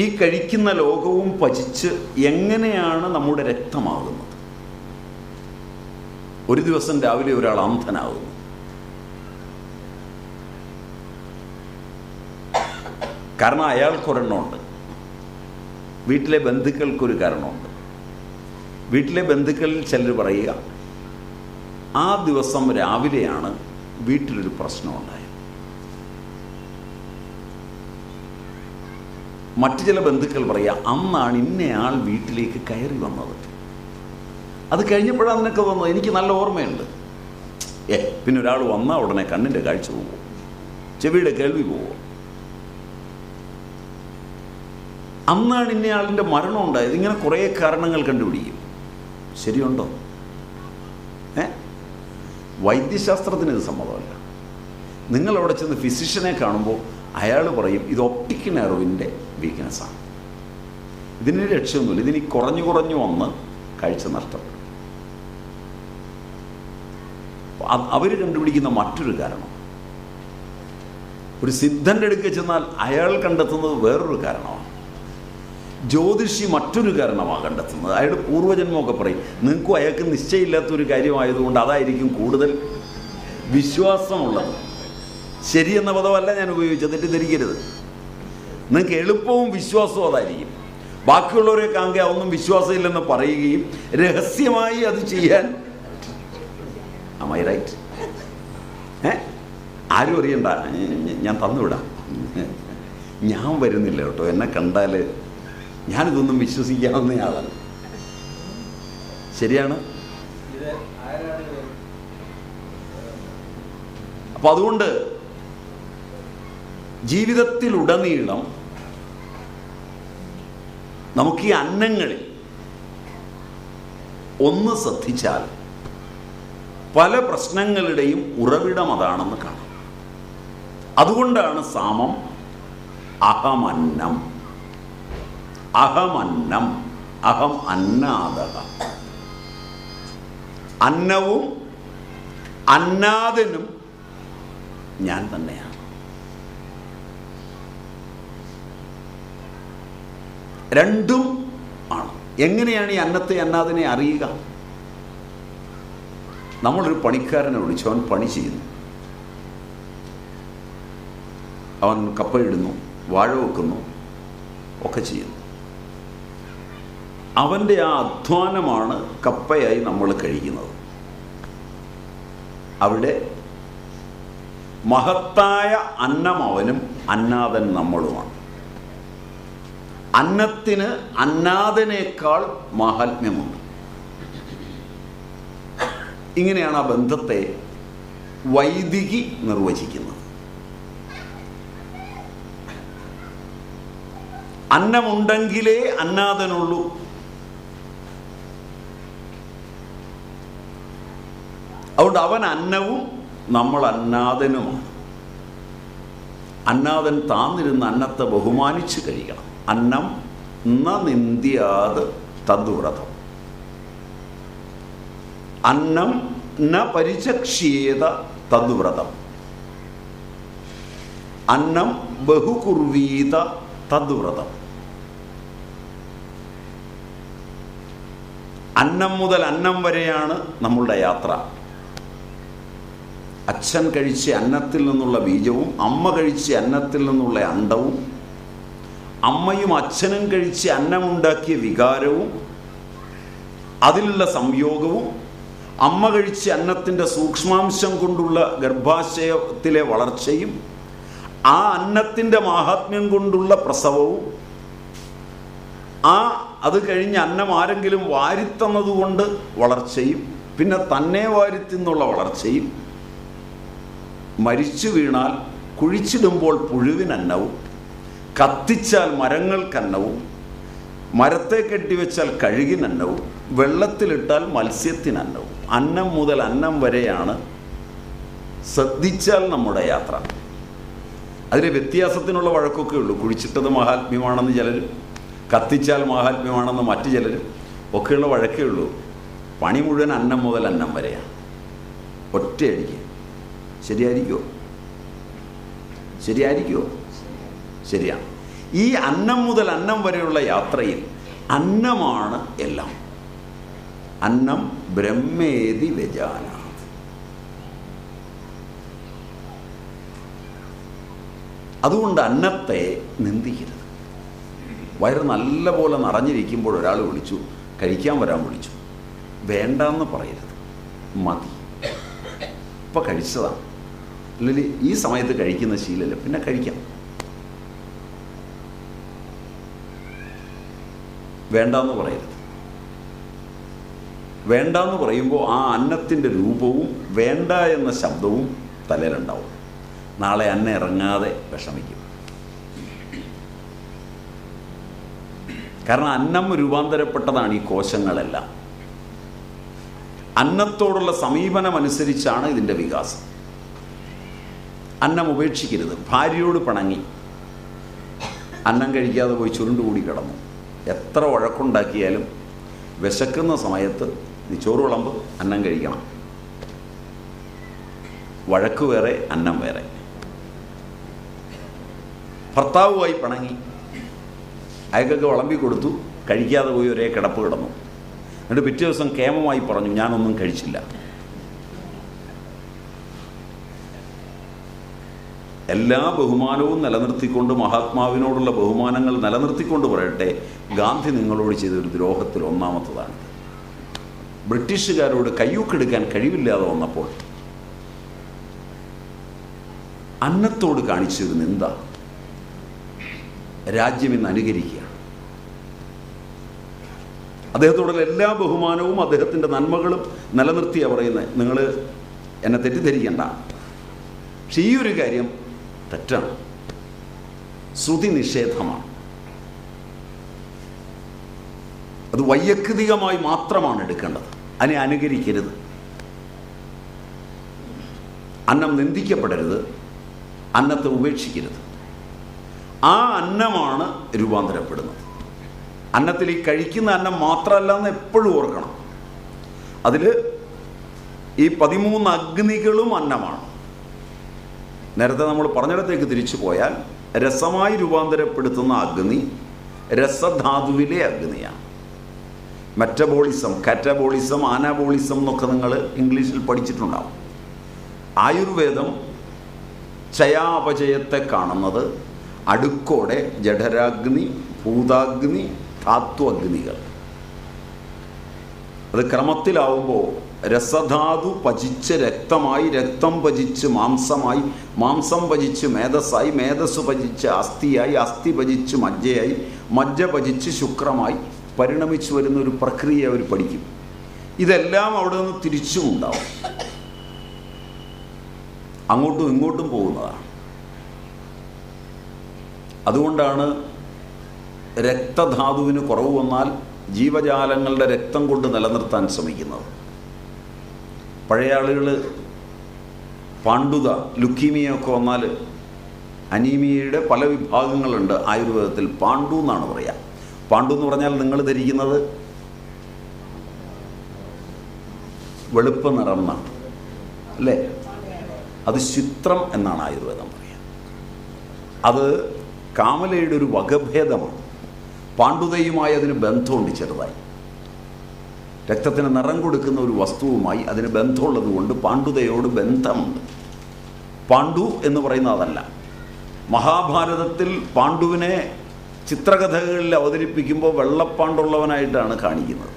ഈ കഴിക്കുന്ന ലോകവും പചിച്ച് എങ്ങനെയാണ് നമ്മുടെ രക്തമാകുന്നത്? ഒരു ദിവസം രാവിലെ ഒരാൾ അന്ധനാകുന്നു. കാരണം അയാൾക്കൊരെണ്ണമുണ്ട്, വീട്ടിലെ ബന്ധുക്കൾക്കൊരു കാരണമുണ്ട്. വീട്ടിലെ ബന്ധുക്കളിൽ ചിലർ പറയുക, ആ ദിവസം രാവിലെയാണ് വീട്ടിലൊരു പ്രശ്നമുണ്ടായത്. മറ്റു ചില ബന്ധുക്കൾ പറയുക, അന്നാണ് ഇന്നയാൾ വീട്ടിലേക്ക് കയറി വന്നത്. അത് കഴിഞ്ഞപ്പോഴാണ് അതിനൊക്കെ വന്നത്. എനിക്ക് നല്ല ഓർമ്മയുണ്ട്. പിന്നെ ഒരാൾ വന്നാൽ ഉടനെ കണ്ണിൻ്റെ കാഴ്ച പോവോ, ചെവിയുടെ കേൾവി പോവോ? അന്നാണ് ഇന്നയാളിൻ്റെ മരണം ഉണ്ടായത്. ഇങ്ങനെ കുറേ കാരണങ്ങൾ കണ്ടുപിടിക്കും. ശരിയുണ്ടോ? വൈദ്യശാസ്ത്രത്തിന് ഇത് സമ്മതമല്ല. നിങ്ങളവിടെ ചെന്ന് ഫിസിഷ്യനെ കാണുമ്പോൾ അയാൾ പറയും ഇത് ഒപ്റ്റിക് നെർവിൻ്റെ വീക്ക്നെസ്സാണ്, ഇതിന് രക്ഷയൊന്നുമില്ല, ഇതിന് കുറഞ്ഞു കുറഞ്ഞു വന്ന് കാഴ്ച നഷ്ടപ്പെടും. അവർ കണ്ടുപിടിക്കുന്ന മറ്റൊരു കാരണം, ഒരു സിദ്ധൻ്റെ അടുക്കൽ ചെന്നാൽ അയാൾ കണ്ടെത്തുന്നത് വേറൊരു കാരണമാണ്. ജ്യോതിഷി മറ്റൊരു കാരണമാണ് കണ്ടെത്തുന്നത്. അയാളുടെ പൂർവ്വജന്മമൊക്കെ പറയും. നിങ്ങൾക്കും അയാൾക്ക് നിശ്ചയമില്ലാത്തൊരു കാര്യമായതുകൊണ്ട് അതായിരിക്കും കൂടുതൽ വിശ്വാസമുള്ളത്. ശരിയെന്ന പദമല്ല ഞാൻ ഉപയോഗിച്ചത്, തെറ്റിദ്ധരിക്കരുത്. നിങ്ങൾക്ക് എളുപ്പവും വിശ്വാസവും അതായിരിക്കും. ബാക്കിയുള്ളവരെ കാണുക ഒന്നും വിശ്വാസമില്ലെന്ന് പറയുകയും രഹസ്യമായി അത് ചെയ്യാൻ. Am I right? ആരും അറിയണ്ട, ഞാൻ തന്നുവിടാം, ഞാൻ വരുന്നില്ല കേട്ടോ, എന്നെ കണ്ടാൽ ഞാനിതൊന്നും വിശ്വസിക്കാവുന്നയാളാണ്. ശരിയാണ്. അപ്പൊ അതുകൊണ്ട് ജീവിതത്തിലുടനീളം നമുക്ക് ഈ അന്നങ്ങളിൽ ഒന്ന് ശ്രദ്ധിച്ചാൽ പല പ്രശ്നങ്ങളുടെയും ഉറവിടം അതാണെന്ന് കാണാം. അതുകൊണ്ടാണ് സാമം അഹമന്നം, അഹമന്നം, അഹം അന്നാദഃ. അന്നവും അന്നാദനും ഞാൻ തന്നെയാണ്. രണ്ടും ആണ്. എങ്ങനെയാണ് ഈ അന്നത്തെ അന്നാദിനെ അറിയുക? നമ്മളൊരു പണിക്കാരനെ വിളിച്ചു, അവൻ പണി ചെയ്യുന്നു. അവൻ കപ്പയിടുന്നു, വാഴ വെക്കുന്നു, ഒക്കെ ചെയ്യുന്നു. അവൻ്റെ ആ അധ്വാനമാണ് കപ്പയായി നമ്മൾ കഴിക്കുന്നത്. അവിടെ മഹത്തായ അന്നം അവനും അന്നാദൻ നമ്മളുമാണ്. അന്നത്തിന് അന്നാദനേക്കാൾ മാഹാത്മ്യമുണ്ട്. ഇങ്ങനെയാണ് ആ ബന്ധത്തെ വൈദികി നിർവചിക്കുന്നത്. അന്നമുണ്ടെങ്കിലേ അന്നാഥനുള്ളൂ. അതുകൊണ്ട് അവൻ അന്നവും നമ്മൾ അന്നാഥനുമാണ്. അന്നാഥൻ താന്നിരുന്ന അന്നത്തെ ബഹുമാനിച്ച് കഴിയണം. അന്നം ന നിന്ദ്യാത് തദ്വ്രതം. അന്നം ന പരിചക്ഷ്യേത തദ്വ്രതം. അന്നം ബഹുകുർവീത തദ്വ്രതം. അന്നം മുതൽ അന്നം വരെയാണ് നമ്മളുടെ യാത്ര. അച്ഛൻ കഴിച്ച അന്നത്തിൽ നിന്നുള്ള ബീജവും അമ്മ കഴിച്ച അന്നത്തിൽ നിന്നുള്ള അണ്ടവും അമ്മയും അച്ഛനും കഴിച്ച് അന്നമുണ്ടാക്കിയ വികാരവും അതിലുള്ള സംയോഗവും അമ്മ കഴിച്ച അന്നത്തിൻ്റെ സൂക്ഷ്മാംശം കൊണ്ടുള്ള ഗർഭാശയത്തിലെ വളർച്ചയും ആ അന്നത്തിൻ്റെ മാഹാത്മ്യം കൊണ്ടുള്ള പ്രസവവും അത് കഴിഞ്ഞ് അന്നം ആരെങ്കിലും വാരിത്തന്നതുകൊണ്ട് വളർച്ചയും പിന്നെ തന്നെ വാരിത്തിന്നുള്ള വളർച്ചയും മരിച്ചു വീണാൽ കുഴിച്ചിടുമ്പോൾ പുഴുവിനന്നവും കത്തിച്ചാൽ മരങ്ങൾക്കന്നവും മരത്തെ കെട്ടിവെച്ചാൽ കഴുകിനന്നവും വെള്ളത്തിലിട്ടാൽ മത്സ്യത്തിനന്നവും. അന്നം മുതൽ അന്നം വരെയാണ് ശ്രദ്ധിച്ചാൽ നമ്മുടെ യാത്ര. അതിന് വ്യത്യാസത്തിനുള്ള വഴക്കൊക്കെ ഉള്ളൂ. കുഴിച്ചിട്ടത് മഹാത്മ്യമാണെന്ന് ചിലരും, കത്തിച്ചാൽ മഹാത്മ്യമാണെന്ന് മറ്റു ചിലരും ഒക്കെയുള്ള വഴക്കേ ഉള്ളൂ. പണി മുഴുവൻ അന്നം മുതൽ അന്നം വരെയാണ്. ഒറ്റയടിക്ക്. ശരിയായിരിക്കുമോ? ശരിയായിരിക്കുമോ? ശരിയാണ്. ഈ അന്നം മുതൽ അന്നം വരെയുള്ള യാത്രയിൽ അന്നമാണ് എല്ലാം. അന്നം ബ്രഹ്മേതി വ്യജാനാത്. അതുകൊണ്ട് അന്നത്തെ നിന്ദിക്കരുത്. വയറ് നല്ല പോലെ നിറഞ്ഞിരിക്കുമ്പോൾ ഒരാൾ വിളിച്ചു, കഴിക്കാൻ വരാൻ വിളിച്ചു, വേണ്ടെന്ന് പറയരുത്. മതി, ഇപ്പം കഴിച്ചതാണ്, അല്ലെങ്കിൽ ഈ സമയത്ത് കഴിക്കുന്ന ശീലമല്ല, പിന്നെ കഴിക്കാം. വേണ്ടെന്ന് പറയരുത്. വേണ്ടെന്ന് പറയുമ്പോൾ ആ അന്നത്തിൻ്റെ രൂപവും വേണ്ട എന്ന ശബ്ദവും തലയിലുണ്ടാവും. നാളെ അന്നം ഇറങ്ങാതെ വിഷമിക്കും. കാരണം അന്നം രൂപാന്തരപ്പെട്ടതാണ് ഈ കോശങ്ങളെല്ലാം. അന്നത്തോടുള്ള സമീപനം അനുസരിച്ചാണ് ഇതിൻ്റെ വികാസം. അന്നം ഉപേക്ഷിക്കരുത്. ഭാര്യയോട് പിണങ്ങി അന്നം കഴിക്കാതെ പോയി ചുരുണ്ടുകൂടി കിടന്നു. എത്ര വഴക്കുണ്ടാക്കിയാലും വിശക്കുന്ന സമയത്ത് നീ ചോറ് വിളമ്പ്, അന്നം കഴിക്കണം. വഴക്ക് വേറെ, അന്നം വേറെ. ഭർത്താവുമായി പിണങ്ങി, അയാൾക്കൊക്കെ വിളമ്പി കൊടുത്തു, കഴിക്കാതെ പോയി ഒരേ കിടപ്പ് കിടന്നു. എന്നിട്ട് പിറ്റേ ദിവസം കേമമായി പറഞ്ഞു, ഞാനൊന്നും കഴിച്ചില്ല. എല്ലാ ബഹുമാനവും നിലനിർത്തിക്കൊണ്ട്, മഹാത്മാവിനോടുള്ള ബഹുമാനങ്ങൾ നിലനിർത്തിക്കൊണ്ട് പറയട്ടെ, ഗാന്ധി നിങ്ങളോട് ചെയ്തൊരു ദ്രോഹത്തിൽ ഒന്നാമത്തതാണ്. ബ്രിട്ടീഷുകാരോട് കയ്യൂക്കെടുക്കാൻ കഴിവില്ലാതെ വന്നപ്പോൾ അന്നത്തോട് കാണിച്ചൊരു നിന്ദ രാജ്യം ഇന്ന് അനുകരിക്കുകയാണ്. അദ്ദേഹത്തോടുള്ള എല്ലാ ബഹുമാനവും അദ്ദേഹത്തിൻ്റെ നന്മകളും നിലനിർത്തിയാണ് പറയുന്നത്. നിങ്ങൾ എന്നെ തെറ്റിദ്ധരിക്കണ്ട. പക്ഷെ ഈ ഒരു കാര്യം തെറ്റാണ്. ശ്രുതി നിഷേധമാണ്. അത് വൈയക്തികമായി മാത്രമാണ് എടുക്കേണ്ടത്. അതിനെ അനുകരിക്കരുത്. അന്നം നിന്ദിക്കപ്പെടരുത്, അന്നത്തെ ഉപേക്ഷിക്കരുത്. ആ അന്നമാണ് രൂപാന്തരപ്പെടുന്നത്. അന്നത്തിൽ ഈ കഴിക്കുന്ന അന്നം മാത്രമല്ല എന്ന് എപ്പോഴും ഓർക്കണം. അതിൽ ഈ 13 അഗ്നികളും അന്നമാണ്. നേരത്തെ നമ്മൾ പറഞ്ഞിടത്തേക്ക് തിരിച്ചു പോയാൽ രസമായി രൂപാന്തരപ്പെടുത്തുന്ന അഗ്നി രസധാതുവിലെ അഗ്നിയാണ്. മെറ്റബോളിസം, കാറ്റബോളിസം, ആനാബോളിസം എന്നൊക്കെ നിങ്ങൾ ഇംഗ്ലീഷിൽ പഠിച്ചിട്ടുണ്ടാവും. ആയുർവേദം ചയാപചയത്തെ കാണുന്നത് അടുക്കോടെ ജഠരാഗ്നി, ഭൂതാഗ്നി, ധാത്വഗ്നികൾ. അത് ക്രമത്തിലാവുമ്പോൾ രസധാതു പചിച്ച് രക്തമായി, രക്തം പചിച്ച് മാംസമായി, മാംസം പചിച്ച് മേധസ്സായി, മേധസ് പചിച്ച് അസ്ഥിയായി, അസ്ഥി പചിച്ച് മജ്ജയായി, മജ്ജ പചിച്ച് ശുക്രമായി പരിണമിച്ചു വരുന്ന ഒരു പ്രക്രിയ അവർ പഠിക്കും. ഇതെല്ലാം അവിടെ നിന്ന് തിരിച്ചും ഉണ്ടാവും. അങ്ങോട്ടും ഇങ്ങോട്ടും പോകുന്നതാണ്. അതുകൊണ്ടാണ് രക്തധാതുവിന് കുറവ് വന്നാൽ ജീവജാലങ്ങളുടെ രക്തം കൊണ്ട് നിലനിർത്താൻ ശ്രമിക്കുന്നത്. പഴയ ആളുകൾ പാണ്ഡുത, ലുക്കീമിയൊക്കെ വന്നാൽ അനീമിയയുടെ പല വിഭാഗങ്ങളുണ്ട് ആയുർവേദത്തിൽ. പാണ്ഡു എന്നാണ് പറയുക. പാണ്ഡു എന്ന് പറഞ്ഞാൽ നിങ്ങൾ ധരിക്കുന്നത് വെളുപ്പ് നിറം എന്നാണ് അല്ലേ? അത് ശുത്രം എന്നാണ് ആയുർവേദം പറയുക. അത് കാമലയുടെ ഒരു വകഭേദമാണ്. പാണ്ഡുതയുമായി അതിന് ബന്ധമുണ്ട്. ചെറുതായി രക്തത്തിന് നിറം കൊടുക്കുന്ന ഒരു വസ്തുവുമായി അതിന് ബന്ധമുള്ളത് കൊണ്ട് പാണ്ഡുതയോട് ബന്ധമുണ്ട്. പാണ്ഡു എന്ന് പറയുന്നത് അതല്ല. മഹാഭാരതത്തിൽ പാണ്ഡുവിനെ ചിത്രകഥകളിൽ അവതരിപ്പിക്കുമ്പോൾ വെള്ളപ്പാണ്ടുള്ളവനായിട്ടാണ് കാണിക്കുന്നത്.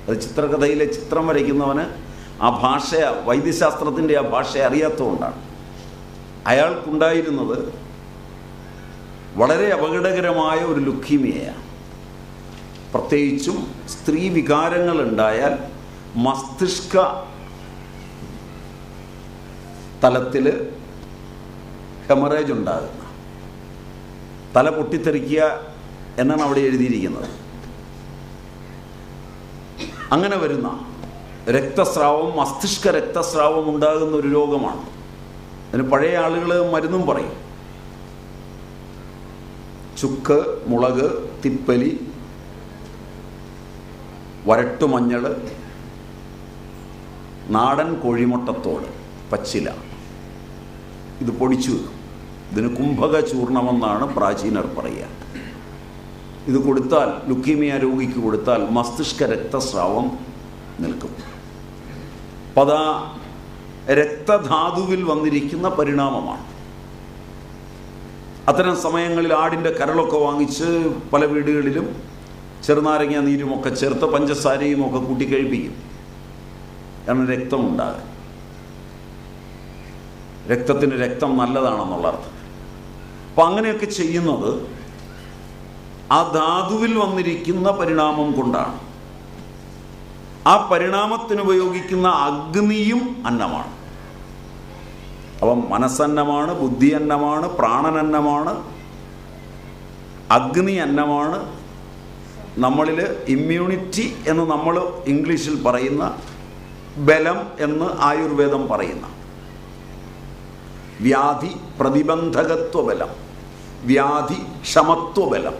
അത് ചിത്രകഥയിലെ ചിത്രം വരയ്ക്കുന്നവന് ആ ഭാഷ, വൈദ്യശാസ്ത്രത്തിൻ്റെ ആ ഭാഷ അറിയാത്തതുകൊണ്ടാണ്. അയാൾക്കുണ്ടായിരുന്നത് വളരെ അപകടകരമായ ഒരു ലുക്കീമിയയാണ്. പ്രത്യേകിച്ചും സ്ത്രീ വികാരങ്ങളുണ്ടായാൽ മസ്തിഷ്ക തലത്തിൽ ഹെമറേജ് ഉണ്ടാകുന്ന, തല പൊട്ടിത്തെറിക്കുക എന്നാണ് അവിടെ എഴുതിയിരിക്കുന്നത്. അങ്ങനെ വരുന്ന രക്തസ്രാവം, മസ്തിഷ്ക രക്തസ്രാവം ഉണ്ടാകുന്ന ഒരു രോഗമാണ്. അതിന് പഴയ ആളുകൾ മരുന്നും പറയും. ചുക്ക്, മുളക്, തിപ്പലി, വരട്ടുമഞ്ഞൾ, നാടൻ കോഴിമുട്ടത്തോട്, പച്ചില, ഇത് പൊടിച്ചു വെക്കും. ഇതിന് കുംഭക ചൂർണമെന്നാണ് പ്രാചീനർ പറയുക. ഇത് കൊടുത്താൽ, ലുക്കീമിയ രോഗിക്ക് കൊടുത്താൽ മസ്തിഷ്ക രക്തസ്രാവം നിൽക്കും. അപ്പം അതാ രക്തധാതുവിൽ വന്നിരിക്കുന്ന പരിണാമമാണ്. അത്തരം സമയങ്ങളിൽ ആടിൻ്റെ കരളൊക്കെ വാങ്ങിച്ച് പല വീടുകളിലും ചെറുനാരങ്ങ നീരുമൊക്കെ ചേർത്ത് പഞ്ചസാരയും ഒക്കെ കൂട്ടിക്കഴിപ്പിക്കും. കാരണം രക്തമുണ്ടാകും. രക്തത്തിന് രക്തം നല്ലതാണെന്നുള്ള അർത്ഥം. അപ്പം അങ്ങനെയൊക്കെ ചെയ്യുന്നത് ആ ധാതുവിൽ വന്നിരിക്കുന്ന പരിണാമം കൊണ്ടാണ്. ആ പരിണാമത്തിന് ഉപയോഗിക്കുന്ന അഗ്നിയും അന്നമാണ്. അപ്പം മനസ്സന്നമാണ്, ബുദ്ധി അന്നമാണ്, പ്രാണനന്നമാണ്, അഗ്നി അന്നമാണ്. നമ്മളിൽ ഇമ്മ്യൂണിറ്റി എന്ന് നമ്മൾ ഇംഗ്ലീഷിൽ പറയുന്ന ബലം എന്ന് ആയുർവേദം പറയുന്ന വ്യാധി പ്രതിബന്ധകത്വ ബലം, വ്യാധി ക്ഷമത്വ ബലം,